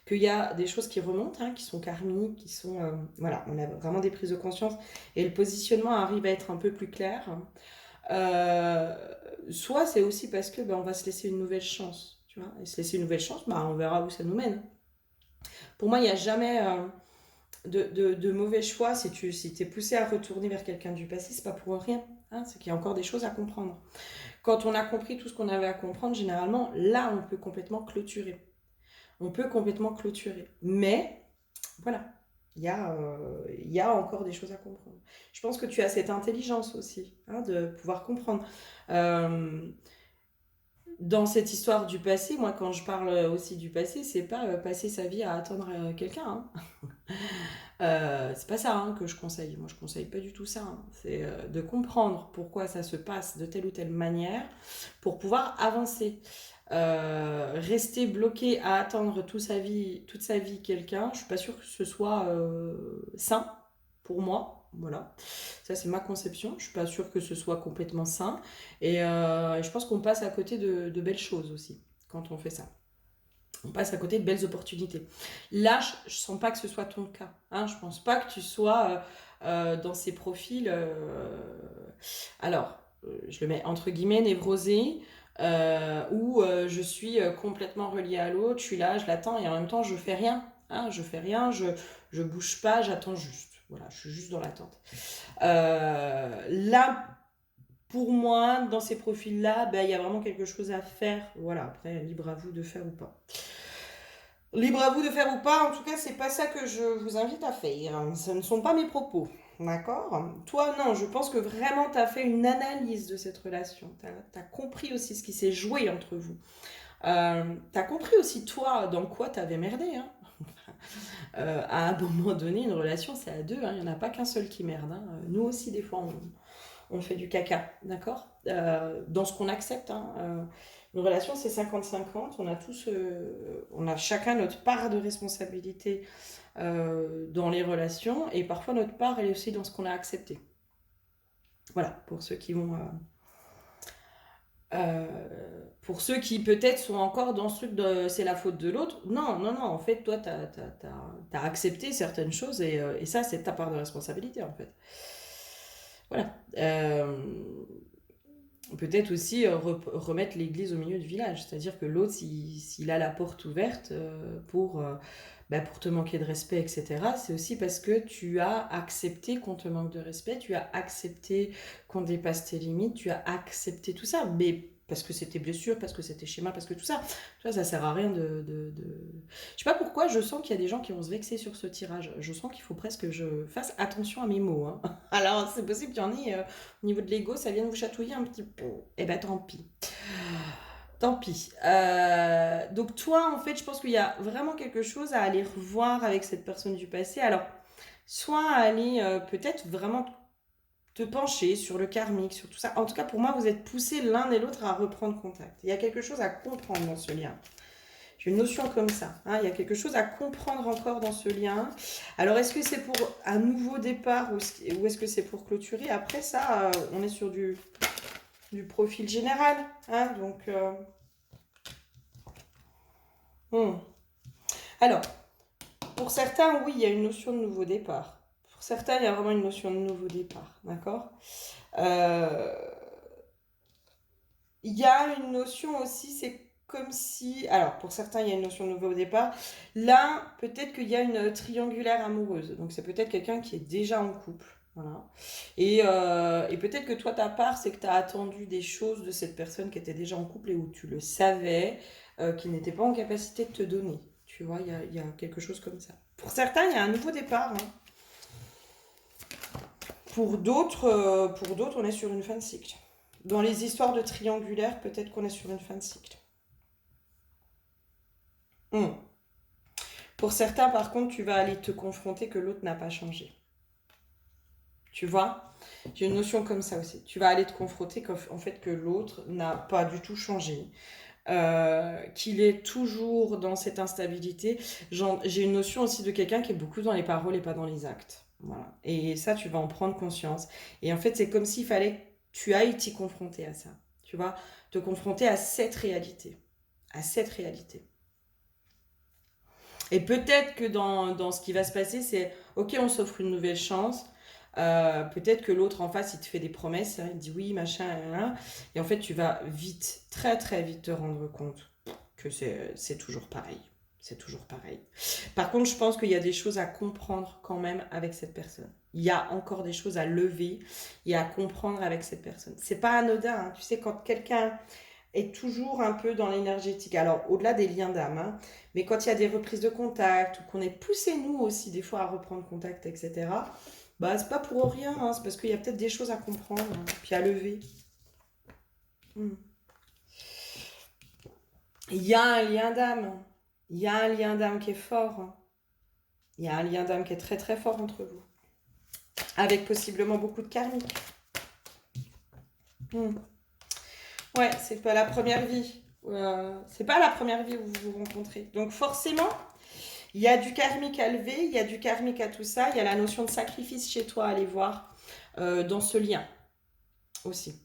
qu'il y a des choses qui remontent, hein, qui sont karmiques, qui sont, voilà, on a vraiment des prises de conscience et le positionnement arrive à être un peu plus clair. Euh, Soit c'est aussi parce que ben, on va se laisser une nouvelle chance, tu vois. Et se laisser une nouvelle chance, ben, on verra où ça nous mène. Pour moi, il n'y a jamais de mauvais choix si tu si t'es poussé à retourner vers quelqu'un du passé, c'est pas pour rien. Hein, c'est qu'il y a encore des choses à comprendre. Quand on a compris tout ce qu'on avait à comprendre, généralement, là, on peut complètement clôturer. On peut complètement clôturer. Mais, voilà, il y a encore des choses à comprendre. Je pense que tu as cette intelligence aussi, hein, de pouvoir comprendre. Euh, Dans cette histoire du passé, moi quand je parle aussi du passé, c'est pas passer sa vie à attendre quelqu'un. Hein. C'est pas ça hein, que je conseille. Moi je conseille pas du tout ça. Hein. C'est de comprendre pourquoi ça se passe de telle ou telle manière pour pouvoir avancer. Rester bloqué à attendre toute sa vie quelqu'un, je suis pas sûre que ce soit sain pour moi. Voilà, ça c'est ma conception. Je suis pas sûre que ce soit complètement sain. Et je pense qu'on passe à côté de belles choses aussi quand on fait ça. On passe à côté de belles opportunités. Là, je sens pas que ce soit ton cas. Hein. Je pense pas que tu sois dans ces profils. Alors, je le mets entre guillemets névrosé, où je suis complètement reliée à l'autre. Je suis là, je l'attends et en même temps je fais rien. Hein. Je fais rien, je bouge pas, j'attends juste. Voilà, je suis juste dans l'attente. Là, pour moi, dans ces profils-là, ben, il y a vraiment quelque chose à faire. Voilà, après, libre à vous de faire ou pas. Libre à vous de faire ou pas, en tout cas, c'est pas ça que je vous invite à faire. Ce ne sont pas mes propos. D'accord. Toi, non, je pense que vraiment, tu as fait une analyse de cette relation. Tu as compris aussi ce qui s'est joué entre vous. Tu as compris aussi, toi, dans quoi tu avais merdé. Hein. À un moment donné, une relation, c'est à deux. Hein. Il n'y en a pas qu'un seul qui merde. Hein. Nous aussi, des fois, on fait du caca, d'accord dans ce qu'on accepte. Hein. Une relation, c'est 50-50. On a chacun notre part de responsabilité dans les relations et parfois notre part, elle est aussi dans ce qu'on a accepté. Voilà, pour ceux qui vont. Pour ceux qui peut-être sont encore dans ce truc de c'est la faute de l'autre, non, non, non, en fait, toi, t'as accepté certaines choses et ça, c'est ta part de responsabilité, en fait. Voilà. Peut-être aussi remettre l'église au milieu du village. C'est-à-dire que l'autre, s'il a la porte ouverte pour te manquer de respect, etc., c'est aussi parce que tu as accepté qu'on te manque de respect, tu as accepté qu'on dépasse tes limites, tu as accepté tout ça. Mais parce que c'était blessure, parce que c'était schéma, parce que tout ça. Ça sert à rien Je sais pas pourquoi, je sens qu'il y a des gens qui vont se vexer sur ce tirage. Je sens qu'il faut presque que je fasse attention à mes mots. Hein. Alors, c'est possible qu'il y en ait au niveau de l'ego, ça vient de vous chatouiller un petit peu. Eh ben, tant pis. Tant pis. Donc, toi, en fait, je pense qu'il y a vraiment quelque chose à aller revoir avec cette personne du passé. Alors, soit aller peut-être vraiment te pencher sur le karmique, sur tout ça. En tout cas, pour moi, vous êtes poussés l'un et l'autre à reprendre contact. Il y a quelque chose à comprendre dans ce lien. J'ai une notion comme ça. Hein. Il y a quelque chose à comprendre encore dans ce lien. Alors, est-ce que c'est pour un nouveau départ ou est-ce que c'est pour clôturer? Après ça, on est sur du profil général. Hein. Donc, alors, pour certains, oui, il y a une notion de nouveau départ. Pour certains, il y a vraiment une notion de nouveau départ. D'accord Il y a une notion aussi, c'est comme si... Alors, pour certains, il y a une notion de nouveau départ. Là, peut-être qu'il y a une triangulaire amoureuse. Donc, c'est peut-être quelqu'un qui est déjà en couple. Voilà. Et peut-être que toi, ta part, c'est que tu as attendu des choses de cette personne qui était déjà en couple et où tu le savais, qu'il n'était pas en capacité de te donner. Tu vois, il y a quelque chose comme ça. Pour certains, il y a un nouveau départ. Hein. Pour d'autres, on est sur une fin de cycle. Dans les histoires de triangulaire, peut-être qu'on est sur une fin de cycle. Pour certains, par contre, tu vas aller te confronter que l'autre n'a pas changé. Tu vois? J'ai une notion comme ça aussi. Tu vas aller te confronter qu'en fait que l'autre n'a pas du tout changé. qu'il est toujours dans cette instabilité. J'ai une notion aussi de quelqu'un qui est beaucoup dans les paroles et pas dans les actes. Voilà. Et ça, tu vas en prendre conscience. Et en fait, c'est comme s'il fallait que tu ailles t'y confronter à ça. Tu vois, te confronter à cette réalité. À cette réalité. Et peut-être que dans ce qui va se passer, c'est ok, on s'offre une nouvelle chance. Peut-être que l'autre en face, il te fait des promesses, hein, il te dit oui, machin, et en fait, tu vas vite, très très vite te rendre compte que c'est toujours pareil. C'est toujours pareil. Par contre, je pense qu'il y a des choses à comprendre quand même avec cette personne. Il y a encore des choses à lever et à comprendre avec cette personne. C'est pas anodin, hein. Tu sais, quand quelqu'un est toujours un peu dans l'énergétique. Alors, au-delà des liens d'âme, hein, mais quand il y a des reprises de contact, ou qu'on est poussé, nous aussi, des fois, à reprendre contact, etc., bah, c'est pas pour rien, hein, c'est parce qu'il y a peut-être des choses à comprendre, hein, puis à lever. Hmm. Il y a un lien d'âme. Il y a un lien d'âme qui est fort, hein. Il y a un lien d'âme qui est très très fort entre vous. Avec possiblement beaucoup de karmique. Hmm. Ouais, c'est pas la première vie. C'est pas la première vie où vous vous rencontrez. Donc forcément, il y a du karmique à lever, il y a du karmique à tout ça, il y a la notion de sacrifice chez toi à aller voir dans ce lien aussi.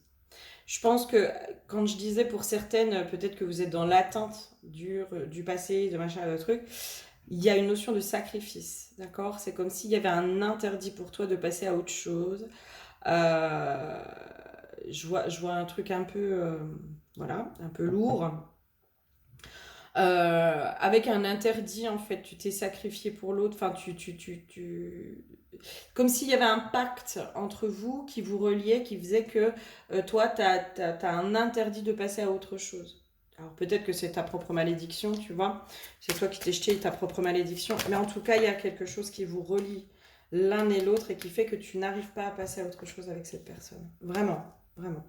Je pense que quand je disais pour certaines, peut-être que vous êtes dans l'attente du passé, de machin, de truc, il y a une notion de sacrifice, d'accord? C'est comme s'il y avait un interdit pour toi de passer à autre chose. Euh, je vois un truc un peu, voilà, un peu lourd. Avec un interdit, en fait, tu t'es sacrifié pour l'autre. Enfin, comme s'il y avait un pacte entre vous qui vous reliait, qui faisait que toi, t'as un interdit de passer à autre chose. Alors peut-être que c'est ta propre malédiction, tu vois. C'est toi qui t'es jeté ta propre malédiction. Mais en tout cas, il y a quelque chose qui vous relie l'un et l'autre et qui fait que tu n'arrives pas à passer à autre chose avec cette personne. Vraiment, vraiment,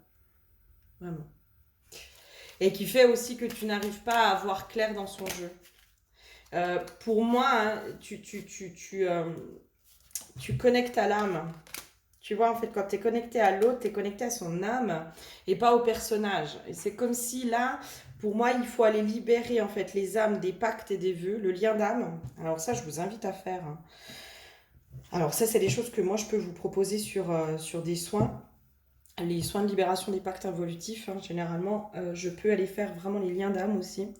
vraiment. Et qui fait aussi que tu n'arrives pas à voir clair dans son jeu. Pour moi, hein, tu connectes à l'âme. Tu vois, en fait, quand tu es connecté à l'autre, tu es connecté à son âme et pas au personnage. Et c'est comme si là, pour moi, il faut aller libérer en fait les âmes des pactes et des vœux, le lien d'âme. Alors ça, je vous invite à faire, hein. Alors ça, c'est des choses que moi, je peux vous proposer sur des soins. Les soins de libération des pactes involutifs, hein, généralement, je peux aller faire vraiment les liens d'âme aussi.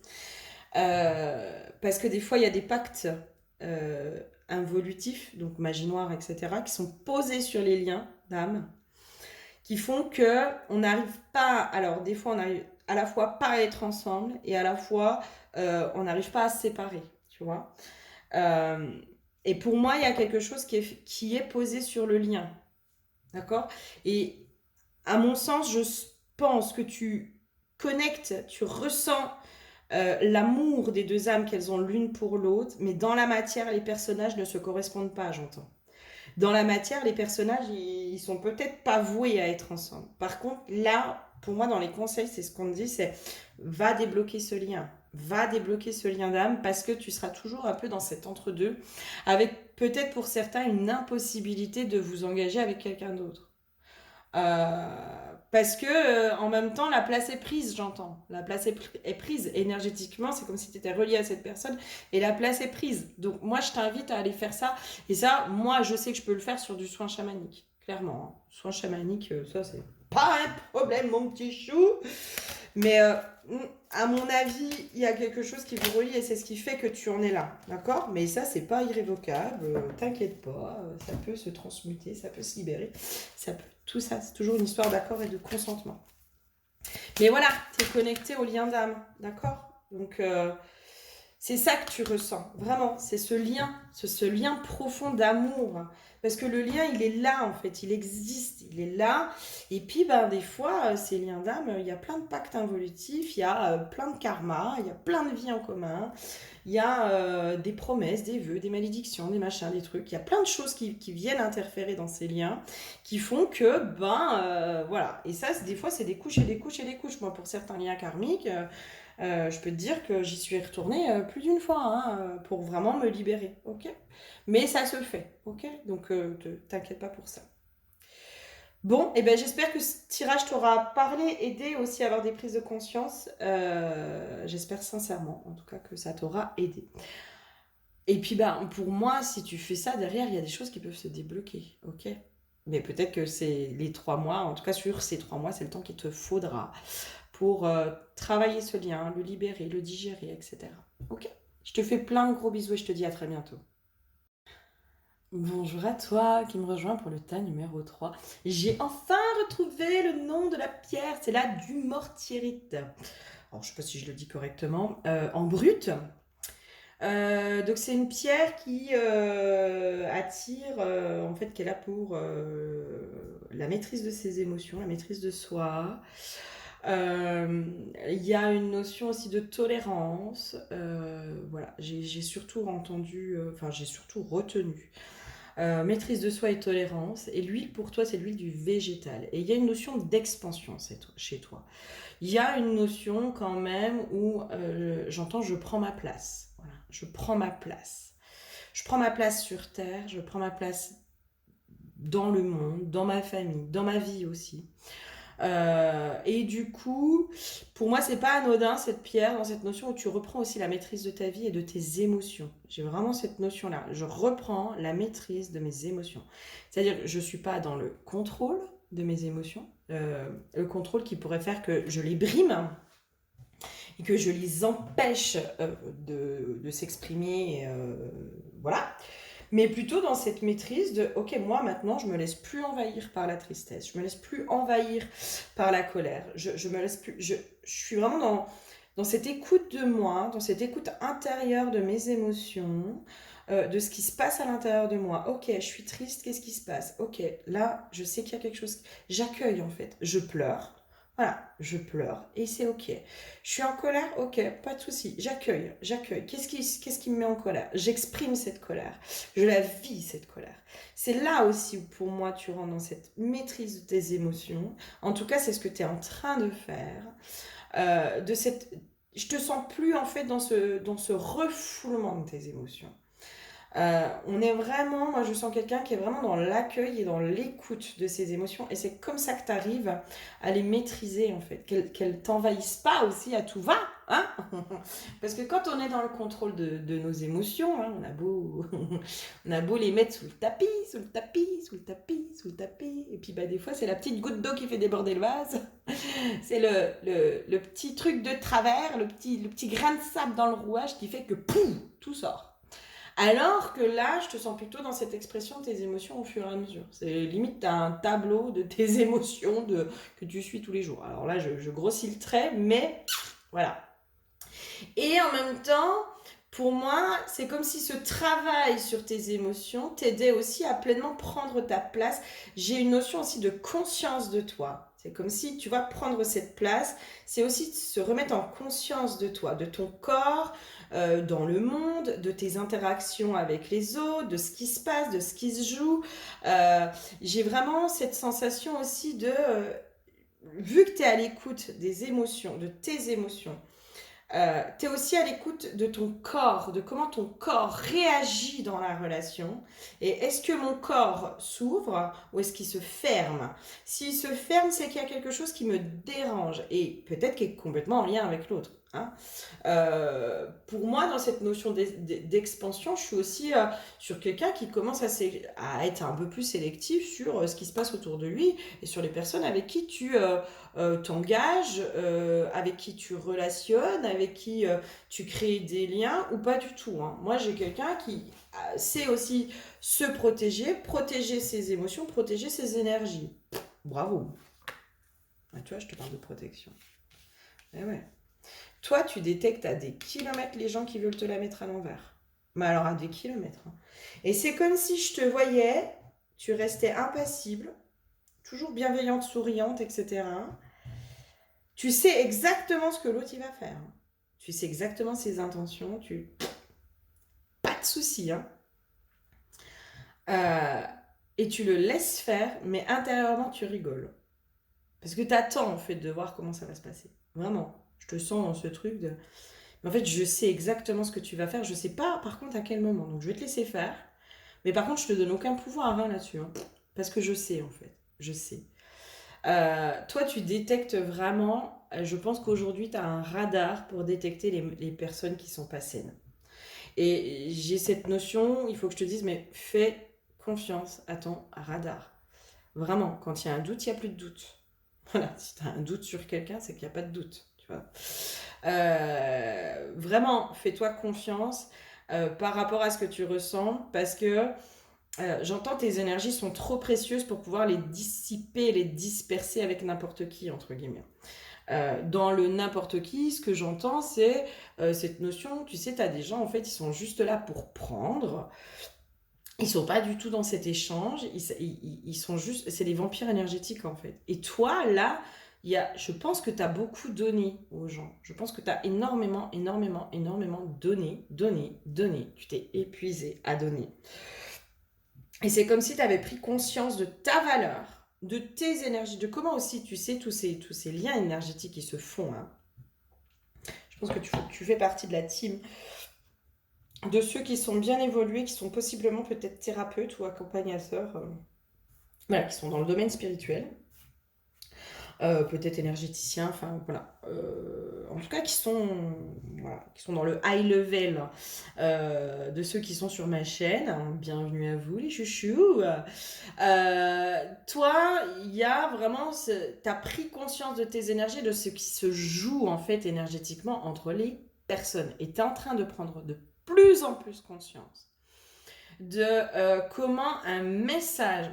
Parce que des fois, il y a des pactes involutifs, donc magie noire, etc., qui sont posés sur les liens d'âme, qui font que on n'arrive pas. Alors, des fois, on arrive à la fois pas à être ensemble et à la fois on n'arrive pas à se séparer, tu vois. Euh, et pour moi, il y a quelque chose qui est posé sur le lien, d'accord. Et à mon sens, je pense que tu connectes, tu ressens l'amour des deux âmes qu'elles ont l'une pour l'autre, mais dans la matière, les personnages ne se correspondent pas, j'entends. Dans la matière, les personnages, ils sont peut-être pas voués à être ensemble. Par contre, là, pour moi, dans les conseils, c'est ce qu'on me dit, c'est va débloquer ce lien. Va débloquer ce lien d'âme parce que tu seras toujours un peu dans cet entre-deux, avec peut-être pour certains une impossibilité de vous engager avec quelqu'un d'autre. Parce que en même temps, la place est prise, j'entends. La place est prise énergétiquement, c'est comme si tu étais relié à cette personne et la place est prise. Donc moi, je t'invite à aller faire ça. Et ça, moi, je sais que je peux le faire sur du soin chamanique, clairement, hein. Soin chamanique, ça, c'est pas un problème, mon petit chou. Mais à mon avis, il y a quelque chose qui vous relie et c'est ce qui fait que tu en es là, d'accord? Mais ça, c'est pas irrévocable, t'inquiète pas, ça peut se transmuter, ça peut se libérer, ça peut, tout ça, c'est toujours une histoire d'accord et de consentement. Mais voilà, t'es connecté au lien d'âme, d'accord? Donc, c'est ça que tu ressens, vraiment, c'est ce lien profond d'amour. Parce que le lien, il est là, en fait, il existe, il est là. Et puis, ben, des fois, ces liens d'âme, il y a plein de pactes involutifs, il y a plein de karma, il y a plein de vies en commun, il y a des promesses, des vœux, des malédictions, des machins, des trucs. Il y a plein de choses qui viennent interférer dans ces liens, qui font que, voilà. Et ça, des fois, c'est des couches et des couches et des couches. Moi, pour certains liens karmiques, je peux te dire que j'y suis retournée plus d'une fois, hein, pour vraiment me libérer, ok? Mais ça se fait, ok? Donc t'inquiète pas pour ça. Bon, et ben j'espère que ce tirage t'aura parlé, aidé aussi à avoir des prises de conscience. J'espère sincèrement, en tout cas, que ça t'aura aidé. Et puis, bah, pour moi, si tu fais ça, derrière, il y a des choses qui peuvent se débloquer, ok? Mais peut-être que c'est les 3 mois, en tout cas sur ces 3 mois, c'est le temps qu'il te faudra pour travailler ce lien, le libérer, le digérer, etc. Ok? Je te fais plein de gros bisous et je te dis à très bientôt. Bonjour à toi qui me rejoint pour le tas numéro 3. J'ai enfin retrouvé le nom de la pierre, c'est la dumortierite. Alors je sais pas si je le dis correctement, en brut. Donc c'est une pierre qui attire, en fait, qui est là pour la maîtrise de ses émotions, la maîtrise de soi. Euh, Il y a une notion aussi de tolérance. Voilà, j'ai surtout entendu, enfin j'ai surtout retenu maîtrise de soi et tolérance. Et l'huile pour toi, c'est l'huile du végétal. Et il y a une notion d'expansion chez toi. Il y a une notion quand même où j'entends je prends ma place. Voilà, je prends ma place. Je prends ma place sur Terre, je prends ma place dans le monde, dans ma famille, dans ma vie aussi. Et du coup, pour moi, c'est pas anodin cette pierre dans cette notion où tu reprends aussi la maîtrise de ta vie et de tes émotions. J'ai vraiment cette notion-là. Je reprends la maîtrise de mes émotions. C'est-à-dire que je suis pas dans le contrôle de mes émotions, le contrôle qui pourrait faire que je les brime et que je les empêche de s'exprimer. Voilà, mais plutôt dans cette maîtrise de ok, moi maintenant je me laisse plus envahir par la tristesse, je me laisse plus envahir par la colère, je me laisse plus, je suis vraiment dans cette écoute de moi, dans cette écoute intérieure de mes émotions, de ce qui se passe à l'intérieur de moi. Ok, je suis triste, qu'est-ce qui se passe? Ok, là je sais qu'il y a quelque chose, j'accueille en fait, je pleure. Voilà, je pleure et c'est ok. Je suis en colère, ok, pas de souci, j'accueille, j'accueille. Qu'est-ce qui me met en colère? J'exprime cette colère, je la vis cette colère. C'est là aussi où pour moi tu rentres dans cette maîtrise de tes émotions. En tout cas, c'est ce que tu es en train de faire. De cette, je te sens plus en fait dans ce refoulement de tes émotions. On est vraiment, moi je sens quelqu'un qui est vraiment dans l'accueil et dans l'écoute de ses émotions et c'est comme ça que tu arrives à les maîtriser en fait, qu'elles t'envahissent pas aussi à tout va, hein. Parce que quand on est dans le contrôle de nos émotions, hein, on a beau les mettre sous le tapis, sous le tapis, sous le tapis, sous le tapis, et puis bah, des fois c'est la petite goutte d'eau qui fait déborder le vase, c'est le petit truc de travers, le petit grain de sable dans le rouage qui fait que pouf, tout sort. Alors que là, je te sens plutôt dans cette expression de tes émotions au fur et à mesure. C'est limite, tu as un tableau de tes émotions que tu suis tous les jours. Alors là, je grossis le trait, mais voilà. Et en même temps, pour moi, c'est comme si ce travail sur tes émotions t'aidait aussi à pleinement prendre ta place. J'ai une notion aussi de conscience de toi. C'est comme si tu vas prendre cette place, c'est aussi de se remettre en conscience de toi, de ton corps, dans le monde, de tes interactions avec les autres, de ce qui se passe, de ce qui se joue. Euh, j'ai vraiment cette sensation aussi de, vu que tu es à l'écoute des émotions, de tes émotions, tu es aussi à l'écoute de ton corps, de comment ton corps réagit dans la relation. Et est-ce que mon corps s'ouvre ou est-ce qu'il se ferme? S'il se ferme, c'est qu'il y a quelque chose qui me dérange et peut-être qu'il est complètement en lien avec l'autre. Hein. Pour moi, dans cette notion d'expansion, je suis aussi sur quelqu'un qui commence à être un peu plus sélectif sur ce qui se passe autour de lui et sur les personnes avec qui tu t'engages, avec qui tu relationnes, avec qui tu crées des liens ou pas du tout. Hein. Moi, j'ai quelqu'un qui sait aussi se protéger ses émotions, protéger ses énergies. Bravo. Ah, tu vois, je te parle de protection. Eh ouais. Toi, tu détectes à des kilomètres les gens qui veulent te la mettre à l'envers. Mais alors à des kilomètres. Hein. Et c'est comme si je te voyais, tu restais impassible, toujours bienveillante, souriante, etc. Tu sais exactement ce que l'autre il va faire. Tu sais exactement ses intentions. Pas de souci. Hein. Euh, Et tu le laisses faire, mais intérieurement tu rigoles. Parce que tu attends en fait de voir comment ça va se passer. Vraiment. Je te sens dans ce truc de... Mais en fait, je sais exactement ce que tu vas faire. Je sais pas par contre à quel moment. Donc je vais te laisser faire. Mais par contre, je te donne aucun pouvoir hein, là-dessus. Hein. Parce que je sais en fait. Je sais. Toi, tu détectes vraiment, je pense qu'aujourd'hui, tu as un radar pour détecter les personnes qui sont pas saines. Et j'ai cette notion, il faut que je te dise, mais fais confiance à ton radar. Vraiment, quand il y a un doute, il n'y a plus de doute. Voilà, si tu as un doute sur quelqu'un, c'est qu'il n'y a pas de doute, tu vois. Vraiment, fais-toi confiance par rapport à ce que tu ressens, parce que j'entends tes énergies sont trop précieuses pour pouvoir les dissiper, les disperser avec n'importe qui, entre guillemets. Dans le n'importe qui, ce que j'entends, c'est cette notion, tu sais, tu as des gens, en fait, ils sont juste là pour prendre. Ils sont pas du tout dans cet échange. Ils sont juste, c'est des vampires énergétiques, en fait. Et toi, là, je pense que tu as beaucoup donné aux gens. Je pense que tu as énormément, énormément, énormément donné, donné, donné. Tu t'es épuisé à donner. Et c'est comme si tu avais pris conscience de ta valeur, de tes énergies, de comment aussi, tu sais, tous ces liens énergétiques qui se font. Hein. Je pense que tu fais partie de la team de ceux qui sont bien évolués, qui sont possiblement peut-être thérapeutes ou accompagnateurs, voilà, qui sont dans le domaine spirituel. Peut-être énergéticiens, enfin voilà. En tout cas, voilà, qui sont dans le high level de ceux qui sont sur ma chaîne. Bienvenue à vous, les chouchous. Toi, il y a vraiment, t'as pris conscience de tes énergies, de ce qui se joue en fait énergétiquement entre les personnes. Et tu es en train de prendre de plus en plus conscience de comment un message,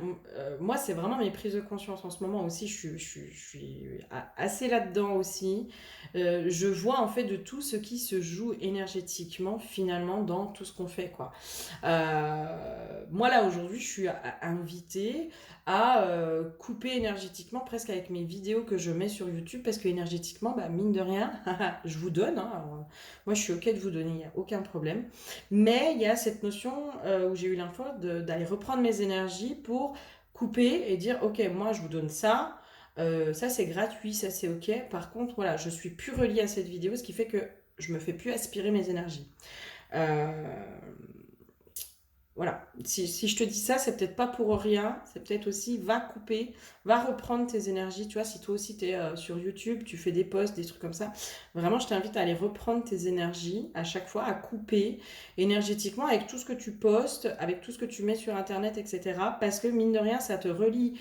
moi c'est vraiment mes prises de conscience en ce moment aussi, je suis assez là-dedans aussi, je vois en fait de tout ce qui se joue énergétiquement finalement dans tout ce qu'on fait quoi. Moi là aujourd'hui je suis invitée à couper énergétiquement presque avec mes vidéos que je mets sur YouTube parce que énergétiquement bah, mine de rien je vous donne, hein, alors, moi je suis ok de vous donner, il n'y a aucun problème. Mais il y a cette notion où j'ai eu l'info d'aller reprendre mes énergies pour couper et dire ok, moi je vous donne ça, ça c'est gratuit, ça c'est ok. Par contre, voilà, je suis plus reliée à cette vidéo, ce qui fait que je me fais plus aspirer mes énergies. Euh, voilà, si je te dis ça, c'est peut-être pas pour rien, c'est peut-être aussi, va couper, va reprendre tes énergies, tu vois, si toi aussi tu es sur YouTube, tu fais des posts, des trucs comme ça, vraiment je t'invite à aller reprendre tes énergies à chaque fois, à couper énergétiquement avec tout ce que tu postes, avec tout ce que tu mets sur Internet, etc. Parce que mine de rien, ça te relie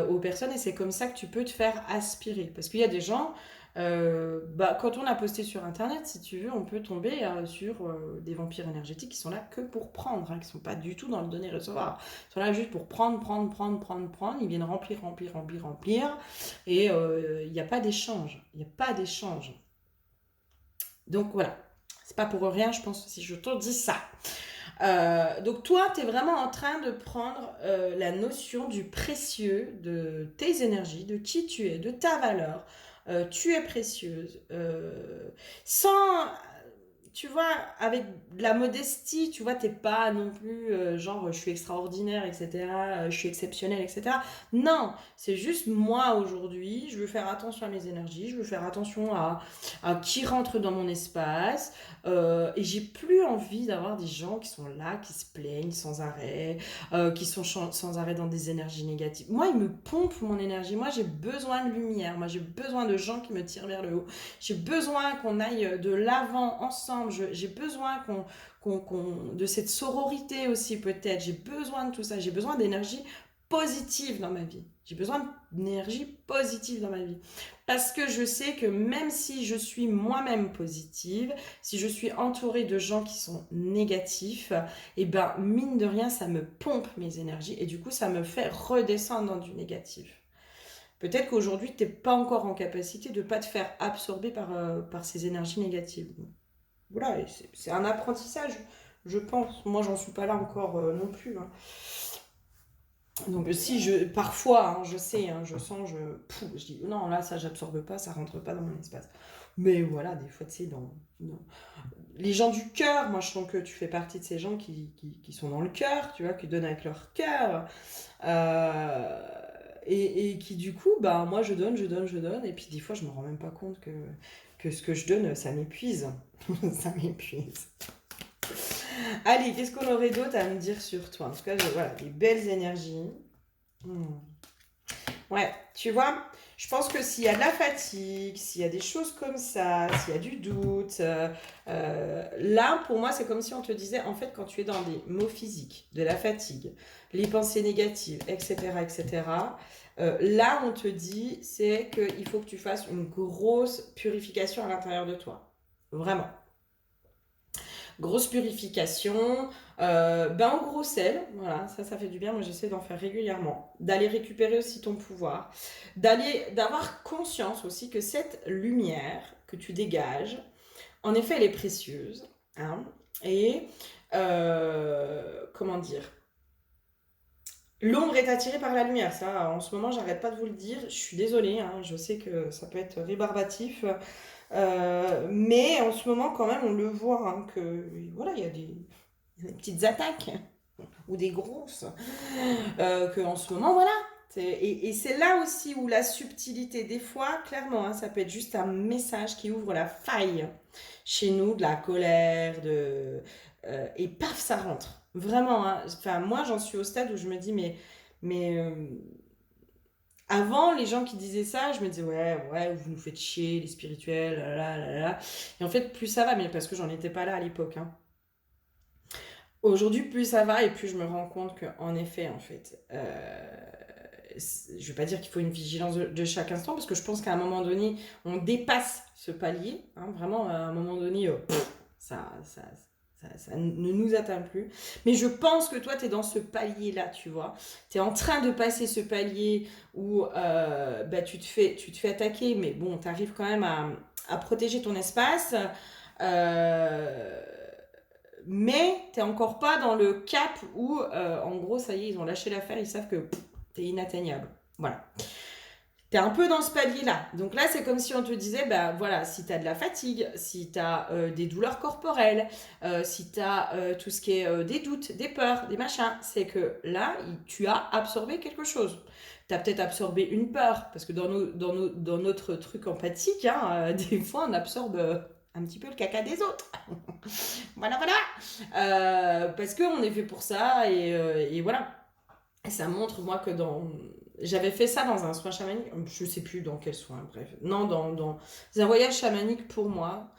aux personnes et c'est comme ça que tu peux te faire aspirer. Parce qu'il y a des gens... bah, quand on a posté sur internet, si tu veux, on peut tomber sur des vampires énergétiques qui sont là que pour prendre, hein, qui sont pas du tout dans le donner-recevoir. Ils sont là juste pour prendre, prendre, prendre, prendre, prendre. Ils viennent remplir, remplir, remplir, remplir. Et il n'y a pas d'échange. Il n'y a pas d'échange. Donc voilà. C'est pas pour rien, je pense, si je te dis ça. Donc toi, tu es vraiment en train de prendre la notion du précieux de tes énergies, de qui tu es, de ta valeur. Tu es précieuse. Sans, tu vois, avec de la modestie, tu vois, t'es pas non plus genre je suis extraordinaire, etc., je suis exceptionnelle, etc. Non, c'est juste moi aujourd'hui, je veux faire attention à mes énergies, je veux faire attention à qui rentre dans mon espace, et j'ai plus envie d'avoir des gens qui sont là, qui se plaignent sans arrêt, qui sont sans arrêt dans des énergies négatives. Moi, ils me pompent mon énergie, moi j'ai besoin de lumière, moi j'ai besoin de gens qui me tirent vers le haut, j'ai besoin qu'on aille de l'avant ensemble. J'ai besoin de cette sororité aussi peut-être. J'ai besoin de tout ça. J'ai besoin d'énergie positive dans ma vie. J'ai besoin d'énergie positive dans ma vie. Parce que je sais que même si je suis moi-même positive, si je suis entourée de gens qui sont négatifs, et ben mine de rien, ça me pompe mes énergies et du coup, ça me fait redescendre dans du négatif. Peut-être qu'aujourd'hui, tu n'es pas encore en capacité de ne pas te faire absorber par ces énergies négatives. Voilà, c'est un apprentissage, je pense. Moi, j'en suis pas là encore non plus. Hein. Donc, si parfois, hein, je sais, hein, je sens, je dis non, là, ça, j'absorbe pas, ça rentre pas dans mon espace. Mais voilà, des fois, tu sais, les gens du cœur, moi, je sens que tu fais partie de ces gens qui sont dans le cœur, tu vois, qui donnent avec leur cœur. Et qui, du coup, bah, moi, je donne, je donne, je donne. Et puis, des fois, je me rends même pas compte que ce que je donne, ça m'épuise. Ça m'épuise. Allez, qu'est-ce qu'on aurait d'autre à me dire sur toi? En tout cas, voilà, des belles énergies. Ouais, tu vois, je pense que s'il y a de la fatigue, s'il y a des choses comme ça, s'il y a du doute, là, pour moi, c'est comme si on te disait, en fait, quand tu es dans des maux physiques, de la fatigue, les pensées négatives, etc., là, on te dit, c'est qu'il faut que tu fasses une grosse purification à l'intérieur de toi. Vraiment. Grosse purification, bain au gros sel, voilà, ça fait du bien, moi j'essaie d'en faire régulièrement, d'aller récupérer aussi ton pouvoir, d'avoir conscience aussi que cette lumière que tu dégages, en effet elle est précieuse, hein, et comment dire, l'ombre est attirée par la lumière, ça en ce moment j'arrête pas de vous le dire, je suis désolée, hein, je sais que ça peut être rébarbatif, mais en ce moment quand même on le voit, hein, que voilà, il y a des petites attaques ou des grosses, que en ce moment, voilà. Et c'est là aussi où la subtilité, des fois, clairement, hein, ça peut être juste un message qui ouvre la faille chez nous, de la colère, et paf, ça rentre. Vraiment, hein. Enfin, moi, j'en suis au stade où je me dis, mais avant, les gens qui disaient ça, je me disais, ouais, vous nous faites chier, les spirituels, là. Et en fait, plus ça va, mais parce que j'en étais pas là à l'époque, hein. Aujourd'hui, plus ça va et plus je me rends compte qu'en effet, en fait, je vais pas dire qu'il faut une vigilance de chaque instant parce que je pense qu'à un moment donné, on dépasse ce palier. Hein, vraiment, à un moment donné, ça ne nous atteint plus. Mais je pense que toi, tu es dans ce palier-là, tu vois. Tu es en train de passer ce palier où bah, tu te fais attaquer, mais bon, tu arrives quand même à protéger ton espace. Euh, mais t'es encore pas dans le cap où, en gros, ça y est, ils ont lâché l'affaire, ils savent que t'es inatteignable. Voilà. T'es un peu dans ce palier-là. Donc là, c'est comme si on te disait, bah voilà, si t'as de la fatigue, si t'as des douleurs corporelles, si t'as tout ce qui est des doutes, des peurs, des machins, c'est que là, tu as absorbé quelque chose. T'as peut-être absorbé une peur, parce que dans notre truc empathique, hein, des fois, on absorbe un petit peu le caca des autres. Voilà. Parce qu'on est fait pour ça et voilà. Et ça montre, moi, que dans. J'avais fait ça dans un soin chamanique, je sais plus dans quel soin, bref. Non, dans un voyage chamanique pour moi.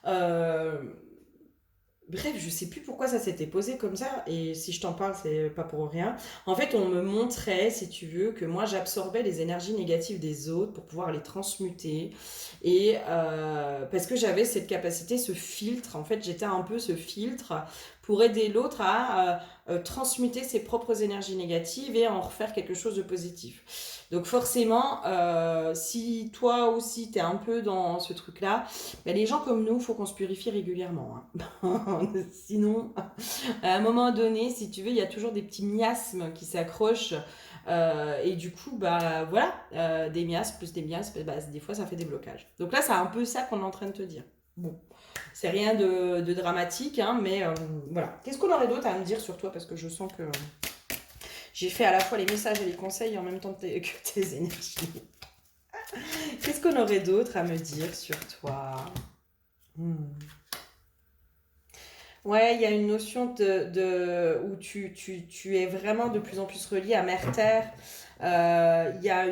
Euh, Bref, je sais plus pourquoi ça s'était posé comme ça, et si je t'en parle, c'est pas pour rien. En fait, on me montrait, si tu veux, que moi j'absorbais les énergies négatives des autres pour pouvoir les transmuter, et parce que j'avais cette capacité, ce filtre, en fait, j'étais un peu ce filtre pour aider l'autre à transmuter ses propres énergies négatives et en refaire quelque chose de positif. Donc forcément, si toi aussi t'es un peu dans ce truc-là, ben les gens comme nous, il faut qu'on se purifie régulièrement, hein. Sinon, à un moment donné, si tu veux, il y a toujours des petits miasmes qui s'accrochent. Et du coup, bah voilà, des miasmes plus des miasmes, bah, des fois ça fait des blocages. Donc là, c'est un peu ça qu'on est en train de te dire. Bon, c'est rien de dramatique, hein, mais voilà. Qu'est-ce qu'on aurait d'autre à me dire sur toi? Parce que je sens que j'ai fait à la fois les messages et les conseils en même temps que tes énergies. Qu'est-ce qu'on aurait d'autre à me dire sur toi? Hmm. Ouais, il y a une notion où tu es vraiment de plus en plus relié à Mère Terre. Il y a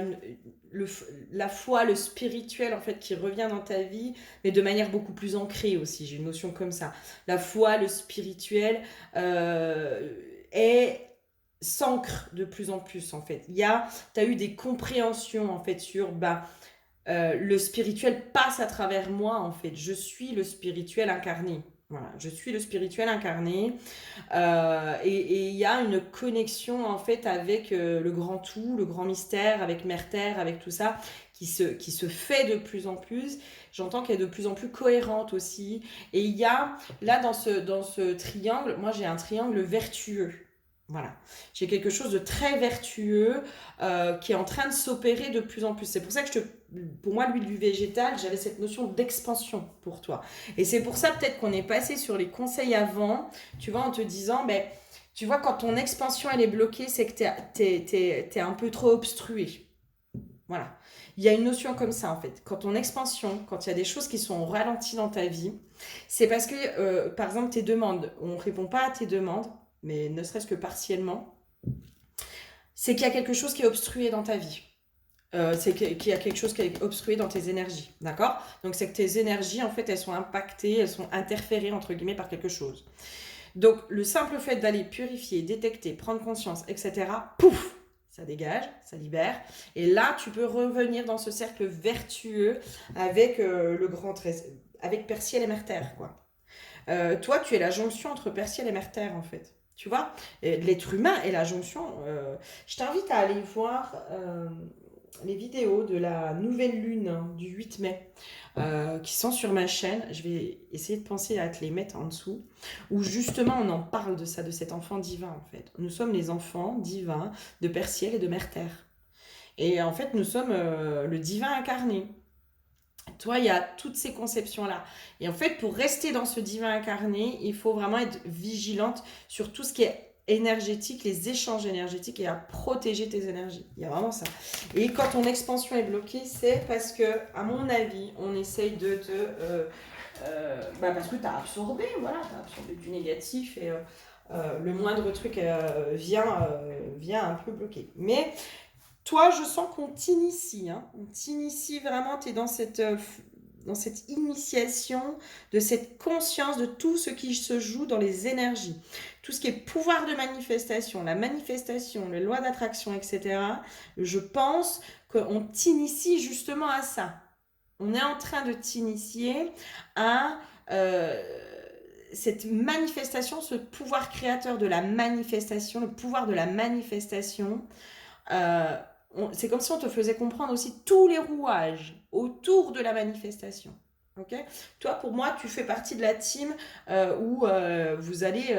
le, la foi, le spirituel en fait qui revient dans ta vie, mais de manière beaucoup plus ancrée aussi. J'ai une notion comme ça. La foi, le spirituel est s'ancre de plus en plus en fait. T'as eu des compréhensions en fait sur le spirituel passe à travers moi en fait. Je suis le spirituel incarné. Voilà, je suis le spirituel incarné et il y a une connexion en fait avec le grand tout, le grand mystère, avec Mère Terre, avec tout ça qui se fait de plus en plus. J'entends qu'elle est de plus en plus cohérente aussi. Et il y a là dans ce triangle, moi j'ai un triangle vertueux. Voilà, j'ai quelque chose de très vertueux qui est en train de s'opérer de plus en plus. C'est pour ça que pour moi, l'huile du végétal, j'avais cette notion d'expansion pour toi. Et c'est pour ça peut-être qu'on est passé sur les conseils avant, tu vois, en te disant, ben, tu vois, quand ton expansion elle est bloquée, c'est que t'es un peu trop obstrué. Voilà. Il y a une notion comme ça en fait. Quand ton expansion, quand il y a des choses qui sont ralenties dans ta vie, c'est parce que, par exemple, tes demandes, on ne répond pas à tes demandes, mais ne serait-ce que partiellement, c'est qu'il y a quelque chose qui est obstrué dans ta vie. C'est qu'il y a quelque chose qui est obstrué dans tes énergies, d'accord? Donc c'est que tes énergies, en fait, elles sont impactées, elles sont interférées, entre guillemets, par quelque chose. Donc le simple fait d'aller purifier, détecter, prendre conscience, etc., pouf, ça dégage, ça libère. Et là, tu peux revenir dans ce cercle vertueux avec avec Perciel et Merterre, quoi. Toi, tu es la jonction entre Perciel et Merterre, en fait. Tu vois, l'être humain est la jonction. Je t'invite à aller voir les vidéos de la nouvelle lune du 8 mai qui sont sur ma chaîne. Je vais essayer de penser à te les mettre en dessous, où justement on en parle de ça, de cet enfant divin en fait. Nous sommes les enfants divins de Perciel et de Merterre. Et en fait, nous sommes le divin incarné. Toi, il y a toutes ces conceptions-là. Et en fait, pour rester dans ce divin incarné, il faut vraiment être vigilante sur tout ce qui est énergétique, les échanges énergétiques et à protéger tes énergies. Il y a vraiment ça. Et quand ton expansion est bloquée, c'est parce que, à mon avis, on essaye de te... parce que tu as absorbé, voilà, tu as absorbé du négatif et le moindre truc vient un peu bloquer. Mais toi, je sens qu'on t'initie, hein. On t'initie vraiment, tu es dans cette initiation, de cette conscience de tout ce qui se joue dans les énergies. Tout ce qui est pouvoir de manifestation, la manifestation, les lois d'attraction, etc. Je pense qu'on t'initie justement à ça. On est en train de t'initier à cette manifestation, ce pouvoir créateur de la manifestation, le pouvoir de la manifestation. C'est comme si on te faisait comprendre aussi tous les rouages autour de la manifestation. Okay, toi, pour moi, tu fais partie de la team où vous allez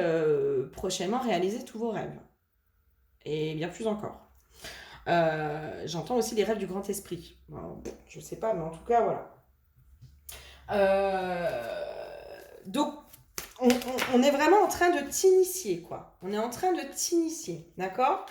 prochainement réaliser tous vos rêves. Et bien plus encore. J'entends aussi les rêves du grand esprit. Bon, je sais pas, mais en tout cas, voilà. Donc, on est vraiment en train de t'initier, quoi. On est en train de t'initier, d'accord?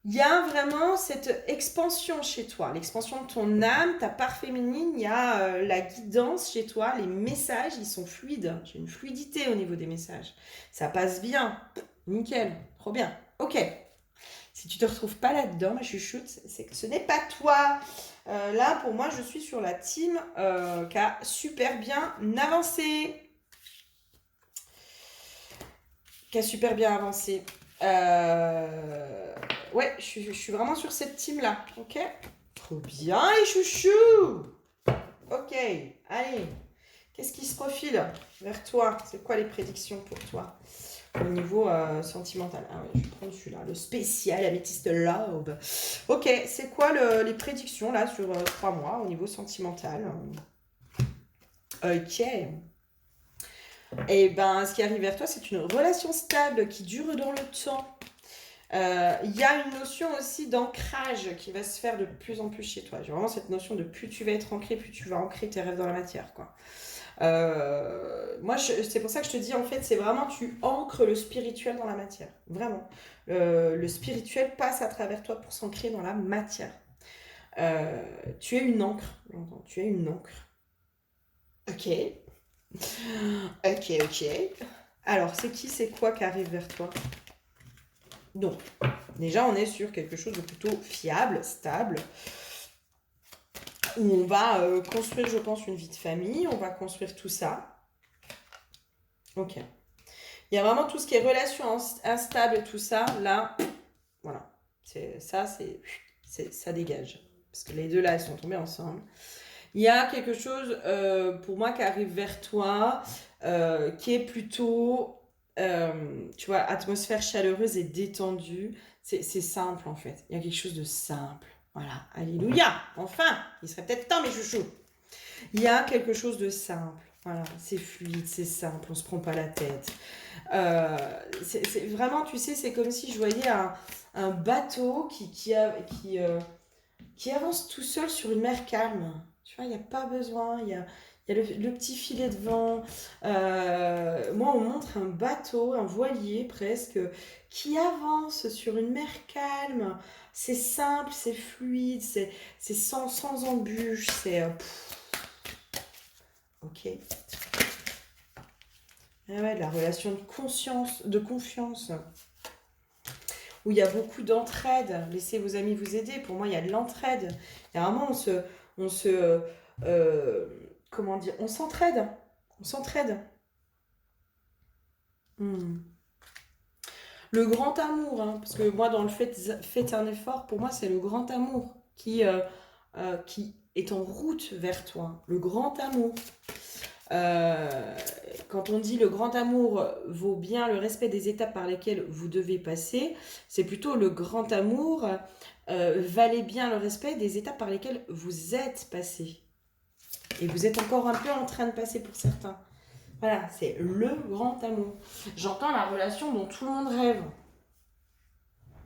Il y a vraiment cette expansion chez toi, l'expansion de ton âme, ta part féminine, il y a la guidance chez toi, les messages, ils sont fluides. J'ai une fluidité au niveau des messages. Ça passe bien. Nickel. Trop bien. Ok. Si tu te retrouves pas là-dedans, ma chouchoute, c'est que ce n'est pas toi. Là, pour moi, je suis sur la team qui a super bien avancé. Qui a super bien avancé. Ouais, je suis vraiment sur cette team-là. Ok. Trop bien, les chouchous. Ok, allez. Qu'est-ce qui se profile vers toi? C'est quoi les prédictions pour toi au niveau sentimental? Ah ouais, je vais prendre celui-là, le spécial Amethyst Love. Ok, c'est quoi les prédictions là sur 3 mois au niveau sentimental? Ok. Et ben, ce qui arrive vers toi, c'est une relation stable qui dure dans le temps. Il y a une notion aussi d'ancrage qui va se faire de plus en plus chez toi. J'ai vraiment cette notion de plus tu vas être ancré, plus tu vas ancrer tes rêves dans la matière, quoi. Moi, c'est pour ça que je te dis, en fait, c'est vraiment tu ancres le spirituel dans la matière. Vraiment. Le spirituel passe à travers toi pour s'ancrer dans la matière. Tu es une encre, j'entends. Tu es une encre. Ok. Ok. Alors, c'est quoi qui arrive vers toi? Donc, déjà, on est sur quelque chose de plutôt fiable, stable, où on va construire, je pense, une vie de famille, on va construire tout ça. Ok. Il y a vraiment tout ce qui est relation instable et tout ça, là, voilà. Ça dégage. Parce que les deux, là, elles sont tombées ensemble. Il y a quelque chose, pour moi, qui arrive vers toi, qui est plutôt, tu vois, atmosphère chaleureuse et détendue. C'est simple, en fait. Il y a quelque chose de simple. Voilà. Alléluia. Enfin, il serait peut-être temps, mes chouchous. Il y a quelque chose de simple. Voilà. C'est fluide, c'est simple. On se prend pas la tête. C'est vraiment, tu sais, c'est comme si je voyais un bateau qui avance tout seul sur une mer calme. Tu vois, il n'y a pas besoin, il y a le petit filet de vent. Moi, on montre un bateau, un voilier presque, qui avance sur une mer calme. C'est simple, c'est fluide, c'est sans embûches, c'est... ok. Ah ouais, de la relation de conscience, de confiance. où il y a beaucoup d'entraide. Laissez vos amis vous aider. Pour moi, il y a de l'entraide. Il y a vraiment, comment dire, on s'entraide. On s'entraide. Hmm. Le grand amour, hein, parce que moi, dans le faites un effort, pour moi, c'est le grand amour qui est en route vers toi. Le grand amour. Euh, Quand on dit le grand amour vaut bien le respect des étapes par lesquelles vous devez passer, c'est plutôt le grand amour valait bien le respect des étapes par lesquelles vous êtes passé. Et vous êtes encore un peu en train de passer pour certains. Voilà, c'est le grand amour. J'entends la relation dont tout le monde rêve.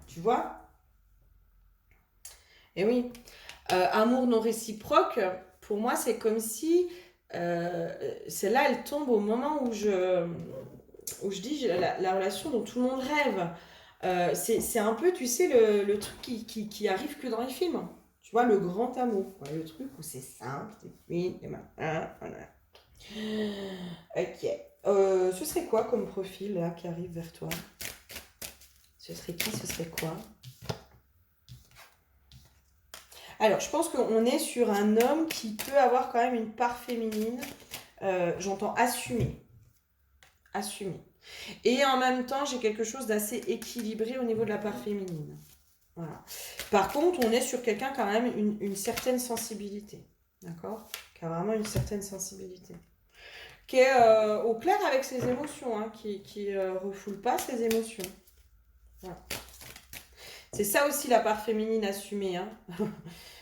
Tu vois? Et oui. Amour non réciproque, pour moi, c'est comme si celle-là, elle tombe au moment où je dis la relation dont tout le monde rêve. C'est un peu, tu sais, le truc qui arrive que dans les films. Tu vois, le grand amour. Ouais, le truc où c'est simple, c'est fluide, et machin, voilà. Ok. Ce serait quoi comme profil là qui arrive vers toi? Ce serait qui? Ce serait quoi? Alors, je pense qu'on est sur un homme qui peut avoir quand même une part féminine. J'entends assumer. Assumer. Et en même temps, j'ai quelque chose d'assez équilibré au niveau de la part féminine. Voilà. Par contre, on est sur quelqu'un qui a quand même une certaine sensibilité. D'accord? Qui a vraiment une certaine sensibilité. Qui est au clair avec ses émotions, hein, qui refoule pas ses émotions. Voilà. C'est ça aussi la part féminine assumée. Hein.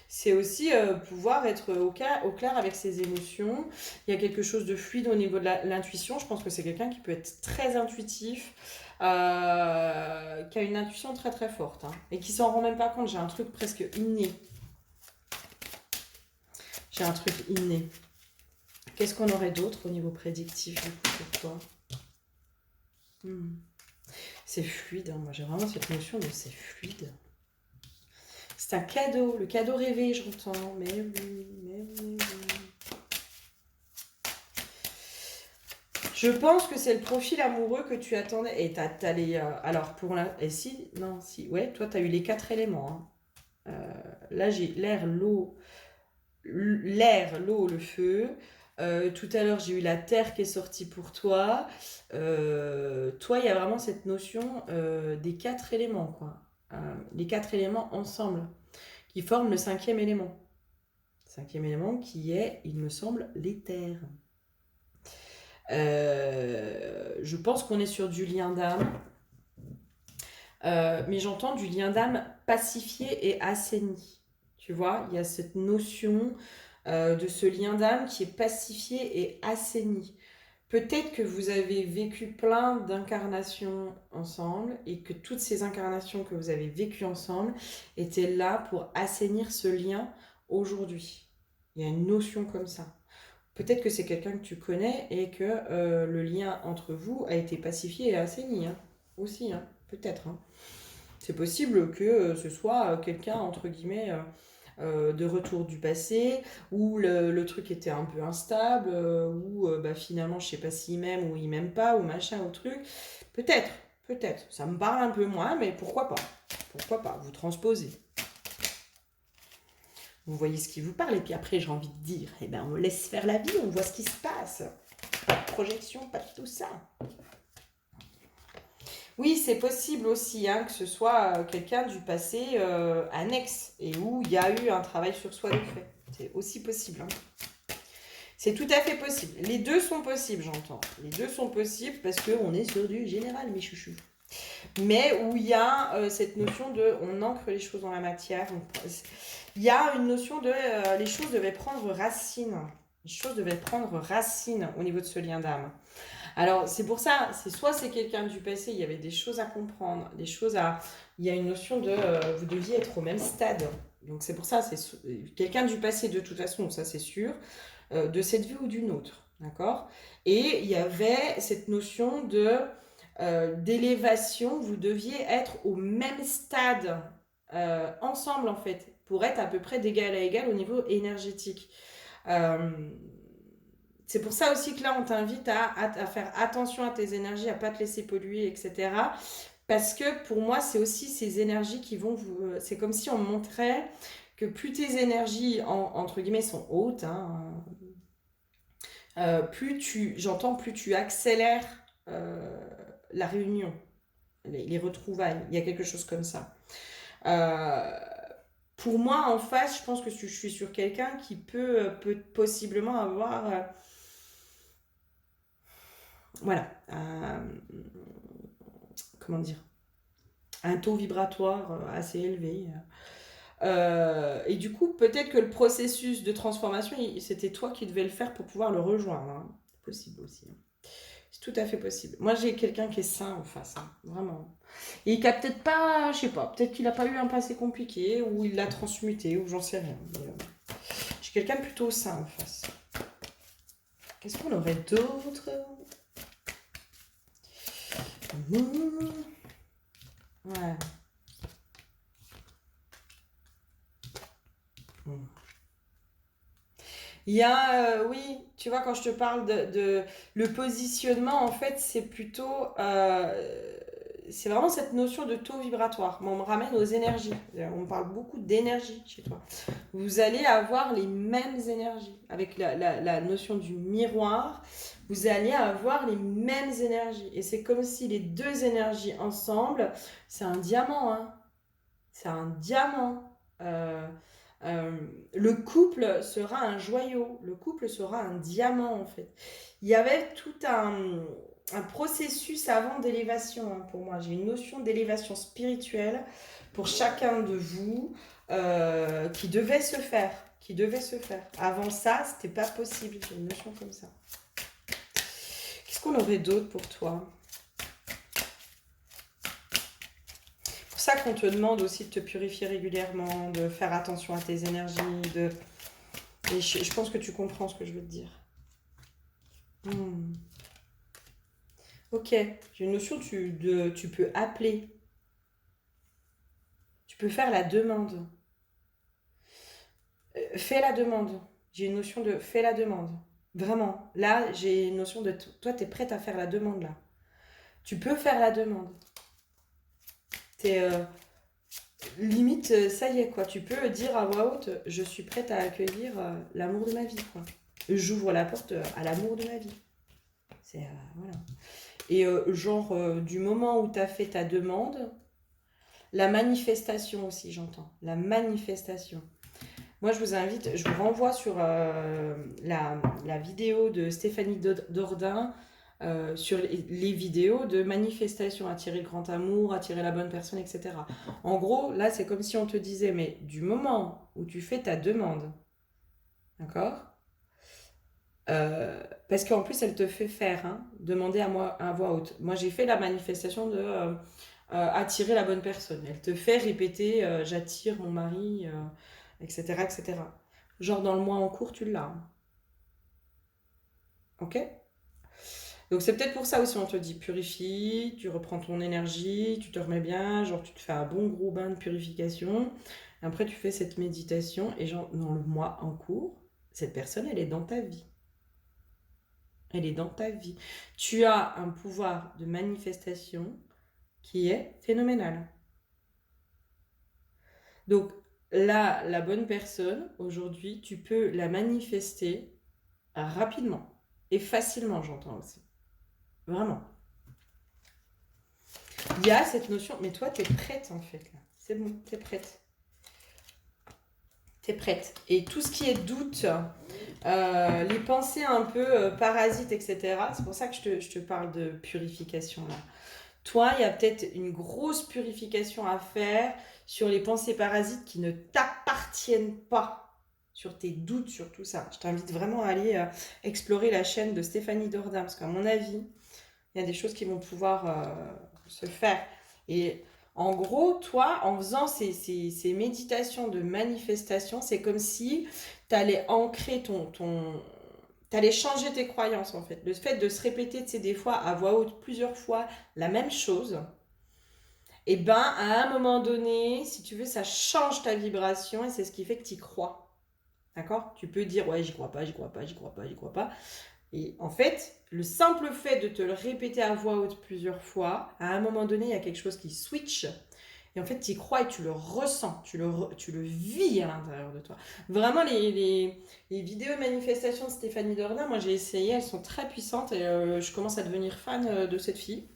C'est aussi pouvoir être au clair avec ses émotions. Il y a quelque chose de fluide au niveau de l'intuition. Je pense que c'est quelqu'un qui peut être très intuitif, qui a une intuition très très forte, hein, et qui s'en rend même pas compte. J'ai un truc presque inné. J'ai un truc inné. Qu'est-ce qu'on aurait d'autre au niveau prédictif du coup pour toi? C'est fluide, hein. Moi j'ai vraiment cette notion de c'est fluide. C'est un cadeau, le cadeau rêvé, j'entends. Mais oui, mais oui, mais oui. Je pense que c'est le profil amoureux que tu attendais. Et t'as les. Alors, pour la. Et si. Non, si. Ouais, toi, t'as eu les 4 éléments. Hein. Là, j'ai l'air, l'eau. L'air, l'eau, le feu. Tout à l'heure, j'ai eu la terre qui est sortie pour toi. Toi, il y a vraiment cette notion des 4 éléments, quoi. Les 4 éléments ensemble, qui forment le 5e élément. 5e élément qui est, il me semble, l'éther. Je pense qu'on est sur du lien d'âme, mais j'entends du lien d'âme pacifié et assaini. Tu vois, il y a cette notion de ce lien d'âme qui est pacifié et assaini. Peut-être que vous avez vécu plein d'incarnations ensemble et que toutes ces incarnations que vous avez vécues ensemble étaient là pour assainir ce lien aujourd'hui. Il y a une notion comme ça. Peut-être que c'est quelqu'un que tu connais et que le lien entre vous a été pacifié et assaini. Hein. Aussi, hein. Peut-être. Hein. C'est possible que ce soit quelqu'un, entre guillemets, de retour du passé, où le truc était un peu instable, où finalement, je sais pas s'il m'aime ou il m'aime pas, ou machin, ou truc. Peut-être, peut-être. Ça me parle un peu moins, mais pourquoi pas? Pourquoi pas? Vous transposez. Vous voyez ce qui vous parle, et puis après, j'ai envie de dire, eh ben, on laisse faire la vie, on voit ce qui se passe. Pas de projection, pas de tout ça. Oui, c'est possible aussi hein, que ce soit quelqu'un du passé annexe et où il y a eu un travail sur soi de fait. C'est aussi possible. Hein. C'est tout à fait possible. Les deux sont possibles, j'entends. Les deux sont possibles parce qu'on est sur du général, mes chouchous. Mais où il y a cette notion de on ancre les choses dans la matière. Il y a une notion de les choses devaient prendre racine. Les choses devaient prendre racine au niveau de ce lien d'âme. Alors, c'est pour ça, soit c'est quelqu'un du passé, il y avait des choses à comprendre, des choses à... Il y a une notion de... vous deviez être au même stade. Donc, c'est pour ça, c'est quelqu'un du passé, de toute façon, ça c'est sûr, de cette vie ou d'une autre. D'accord? Et il y avait cette notion de d'élévation, vous deviez être au même stade ensemble, en fait, pour être à peu près d'égal à égal au niveau énergétique. C'est pour ça aussi que là, on t'invite à faire attention à tes énergies, à ne pas te laisser polluer, etc. Parce que pour moi, c'est aussi ces énergies qui vont vous... C'est comme si on montrait que plus tes énergies, entre guillemets, sont hautes, hein, plus tu accélères la réunion, les retrouvailles. Il y a quelque chose comme ça. Euh, pour moi, en face, je pense que je suis sur quelqu'un qui peut possiblement avoir... voilà. Comment dire, un taux vibratoire assez élevé. Et du coup, peut-être que le processus de transformation, c'était toi qui devais le faire pour pouvoir le rejoindre. Hein. C'est possible aussi. C'est tout à fait possible. Moi, j'ai quelqu'un qui est sain en face, hein, vraiment. Et qui a peut-être pas, je sais pas, peut-être qu'il n'a pas eu un passé compliqué, ou il l'a transmuté, ou j'en sais rien. J'ai quelqu'un de plutôt sain en face. Qu'est-ce qu'on aurait d'autre? Ouais. Il y a, oui, tu vois, quand je te parle de le positionnement, en fait, c'est plutôt, c'est vraiment cette notion de taux vibratoire. Mais on me ramène aux énergies. On parle beaucoup d'énergie chez toi. Vous allez avoir les mêmes énergies. Avec la notion du miroir, vous allez avoir les mêmes énergies. Et c'est comme si les deux énergies ensemble, c'est un diamant, hein. C'est un diamant. Euh, le couple sera un joyau, le couple sera un diamant en fait. Il y avait tout un processus avant d'élévation, hein, pour moi. J'ai une notion d'élévation spirituelle pour chacun de vous qui devait se faire. Qui devait se faire. Avant ça, c'était pas possible. J'ai une notion comme ça. Qu'est-ce qu'on aurait d'autre pour toi? C'est pour ça qu'on te demande aussi de te purifier régulièrement, de faire attention à tes énergies, et je pense que tu comprends ce que je veux te dire. Ok, j'ai une notion, tu peux appeler. Tu peux faire la demande. Fais la demande. J'ai une notion de fais la demande. Vraiment. Là, j'ai une notion de toi, tu es prête à faire la demande là. Tu peux faire la demande. T'es limite, ça y est quoi. Tu peux dire à voix haute, je suis prête à accueillir l'amour de ma vie quoi. J'ouvre la porte à l'amour de ma vie. C'est voilà. Et genre du moment où tu as fait ta demande, la manifestation aussi, j'entends. La manifestation. Moi, je vous invite, je vous renvoie sur la vidéo de Stéphanie Dordain sur les vidéos de manifestation, attirer le grand amour, attirer la bonne personne, etc. En gros, là, c'est comme si on te disait, mais du moment où tu fais ta demande, d'accord, parce qu'en plus, elle te fait faire, hein, demander à moi à voix haute. Moi, j'ai fait la manifestation de attirer la bonne personne. Elle te fait répéter j'attire mon mari, etc., etc. Genre dans le mois en cours, tu l'as. Hein. Ok? Donc c'est peut-être pour ça aussi on te dit purifie, tu reprends ton énergie, tu te remets bien, genre tu te fais un bon gros bain de purification. Après tu fais cette méditation et genre dans le mois en cours, cette personne elle est dans ta vie. Elle est dans ta vie. Tu as un pouvoir de manifestation qui est phénoménal. Donc là, la bonne personne, aujourd'hui, tu peux la manifester rapidement et facilement, j'entends aussi. Vraiment. Il y a cette notion, mais toi, tu es prête en fait. Là. C'est bon, tu es prête. Tu es prête. Et tout ce qui est doute, les pensées un peu parasites, etc., c'est pour ça que je te parle de purification là. Toi, il y a peut-être une grosse purification à faire sur les pensées parasites qui ne t'appartiennent pas, sur tes doutes, sur tout ça. Je t'invite vraiment à aller explorer la chaîne de Stéphanie Dordain, parce qu'à mon avis, il y a des choses qui vont pouvoir se faire. Et en gros, toi, en faisant ces méditations de manifestation, c'est comme si tu allais ancrer t'allais changer tes croyances en fait. Le fait de se répéter, tu sais, des fois à voix haute plusieurs fois la même chose, et ben à un moment donné, si tu veux, ça change ta vibration et c'est ce qui fait que tu y crois. D'accord? Tu peux dire ouais, j'y crois pas, j'y crois pas, j'y crois pas, j'y crois pas. Et en fait, le simple fait de te le répéter à voix haute plusieurs fois, à un moment donné, il y a quelque chose qui switch. Et en fait, tu y crois et tu le ressens, tu le vis à l'intérieur de toi. Vraiment, les vidéos de manifestation de Stéphanie Dordain, moi j'ai essayé, elles sont très puissantes et je commence à devenir fan de cette fille.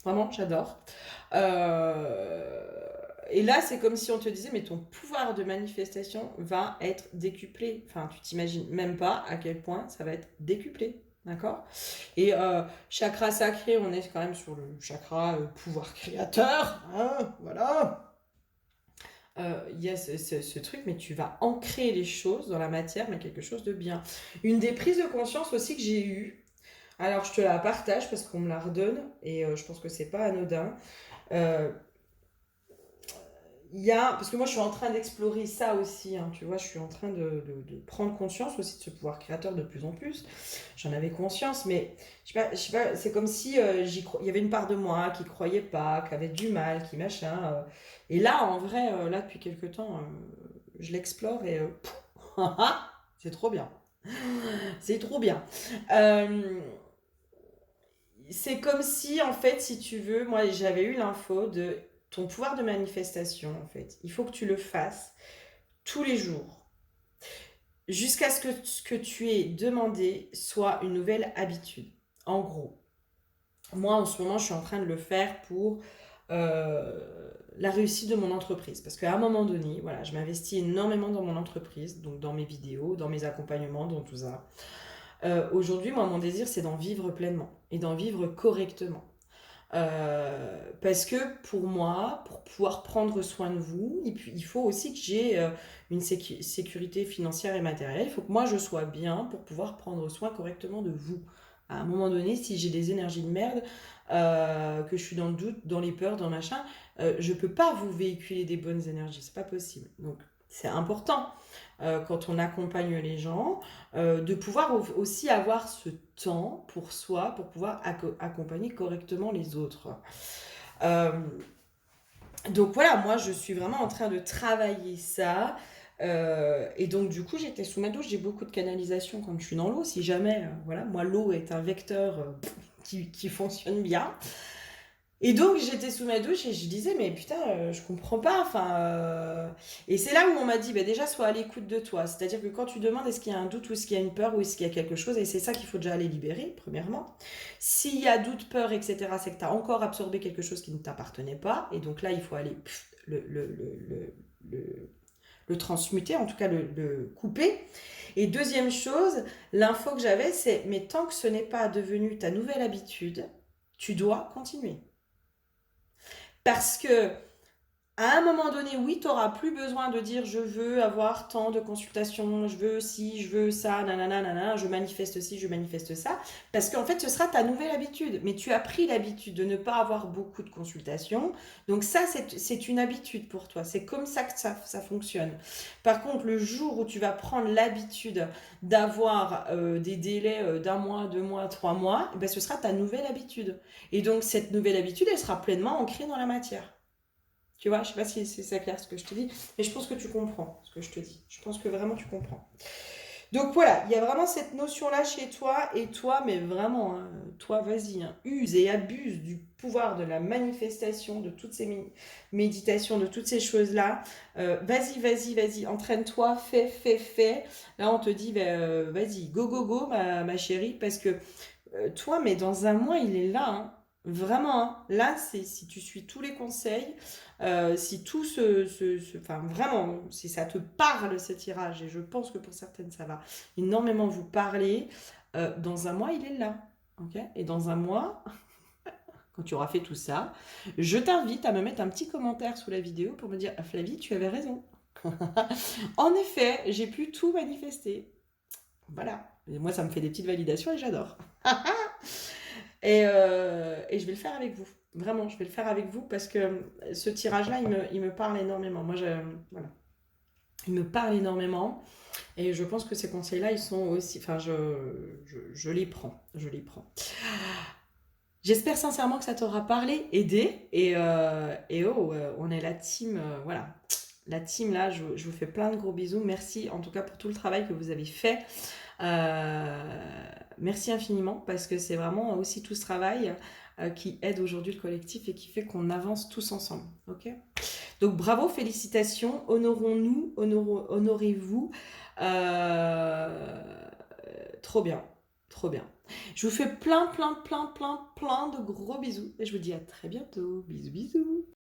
Vraiment, j'adore. Et là, c'est comme si on te disait, mais ton pouvoir de manifestation va être décuplé. Enfin, tu t'imagines même pas à quel point ça va être décuplé. D'accord? Et chakra sacré, on est quand même sur le chakra pouvoir créateur. Hein, voilà. Il y a ce truc, mais tu vas ancrer les choses dans la matière, mais quelque chose de bien. Une des prises de conscience aussi que j'ai eues, alors je te la partage parce qu'on me la redonne et je pense que c'est pas anodin. Euh, parce que moi je suis en train d'explorer ça aussi, hein, tu vois, je suis en train de prendre conscience aussi de ce pouvoir créateur de plus en plus. J'en avais conscience, mais je sais pas, c'est comme si il y avait une part de moi qui croyait pas, qui avait du mal, qui machin. Et là, en vrai, là depuis quelques temps, je l'explore et c'est trop bien. C'est trop bien. Euh, c'est comme si, en fait, si tu veux, moi j'avais eu l'info de ton pouvoir de manifestation, en fait. Il faut que tu le fasses tous les jours, jusqu'à ce que ce que tu aies demandé soit une nouvelle habitude. En gros, moi en ce moment, je suis en train de le faire pour la réussite de mon entreprise. Parce qu'à un moment donné, voilà, je m'investis énormément dans mon entreprise, donc dans mes vidéos, dans mes accompagnements, dans tout ça. Aujourd'hui, moi, mon désir, c'est d'en vivre pleinement et d'en vivre correctement. Parce que pour moi, pour pouvoir prendre soin de vous, il faut aussi que j'ai une sécurité financière et matérielle. Il faut que moi je sois bien pour pouvoir prendre soin correctement de vous. À un moment donné, si j'ai des énergies de merde, que je suis dans le doute, dans les peurs, dans machin, je peux pas vous véhiculer des bonnes énergies. C'est pas possible. Donc c'est important quand on accompagne les gens de pouvoir aussi avoir ce temps pour soi, pour pouvoir accompagner correctement les autres. Euh, donc voilà, moi je suis vraiment en train de travailler ça. Et donc du coup j'étais sous ma douche, j'ai beaucoup de canalisation quand je suis dans l'eau. Si jamais, voilà, moi l'eau est un vecteur qui fonctionne bien. Et donc j'étais sous ma douche et je disais mais putain je comprends pas enfin et c'est là où on m'a dit bah, déjà sois à l'écoute de toi, c'est-à-dire que quand tu demandes est-ce qu'il y a un doute ou est-ce qu'il y a une peur ou est-ce qu'il y a quelque chose, et c'est ça qu'il faut déjà aller libérer premièrement. S'il y a doute, peur, etc., c'est que tu as encore absorbé quelque chose qui ne t'appartenait pas, et donc là il faut aller le, le transmuter, en tout cas le couper. Et deuxième chose, l'info que j'avais c'est mais tant que ce n'est pas devenu ta nouvelle habitude, tu dois continuer. Parce que à un moment donné, oui, tu n'auras plus besoin de dire je veux avoir tant de consultations, je veux ci, je veux ça, nanana, nanana, je manifeste ci, je manifeste ça. Parce qu'en fait, ce sera ta nouvelle habitude. Mais tu as pris l'habitude de ne pas avoir beaucoup de consultations. Donc ça, c'est une habitude pour toi. C'est comme ça que ça fonctionne. Par contre, le jour où tu vas prendre l'habitude d'avoir des délais d'un mois, 2 mois, 3 mois, eh ben, ce sera ta nouvelle habitude. Et donc, cette nouvelle habitude, elle sera pleinement ancrée dans la matière. Tu vois, je sais pas si c'est clair ce que je te dis, mais je pense que tu comprends ce que je te dis. Je pense que vraiment tu comprends. Donc voilà, il y a vraiment cette notion-là chez toi, et toi, mais vraiment, hein, toi, vas-y, hein, use et abuse du pouvoir de la manifestation, de toutes ces méditations, de toutes ces choses-là. Vas-y, vas-y, vas-y, entraîne-toi, fais. Là, on te dit, bah, vas-y, go, go, go, ma chérie, parce que toi, mais dans un mois, il est là, hein. Vraiment, hein. Là, c'est si tu suis tous les conseils, si tout enfin vraiment, si ça te parle ce tirage, et je pense que pour certaines ça va énormément vous parler, dans un mois, il est là, ok? Et dans un mois, quand tu auras fait tout ça, je t'invite à me mettre un petit commentaire sous la vidéo pour me dire, ah, Flavie, tu avais raison. En effet, j'ai pu tout manifester. Voilà. Et moi, ça me fait des petites validations et j'adore. Et je vais le faire avec vous. Vraiment, je vais le faire avec vous parce que ce tirage-là, il me parle énormément. Moi, voilà. Il me parle énormément. Et je pense que ces conseils-là, ils sont aussi... Enfin, je les prends. Je les prends. J'espère sincèrement que ça t'aura parlé, aidé. On est la team... voilà. La team, là, je vous fais plein de gros bisous. Merci en tout cas pour tout le travail que vous avez fait. merci infiniment parce que c'est vraiment aussi tout ce travail qui aide aujourd'hui le collectif et qui fait qu'on avance tous ensemble. Ok. Donc bravo, félicitations, honorons-nous, honorez-vous. Euh, Trop bien, trop bien. Je vous fais plein de gros bisous et je vous dis à très bientôt. Bisous, bisous.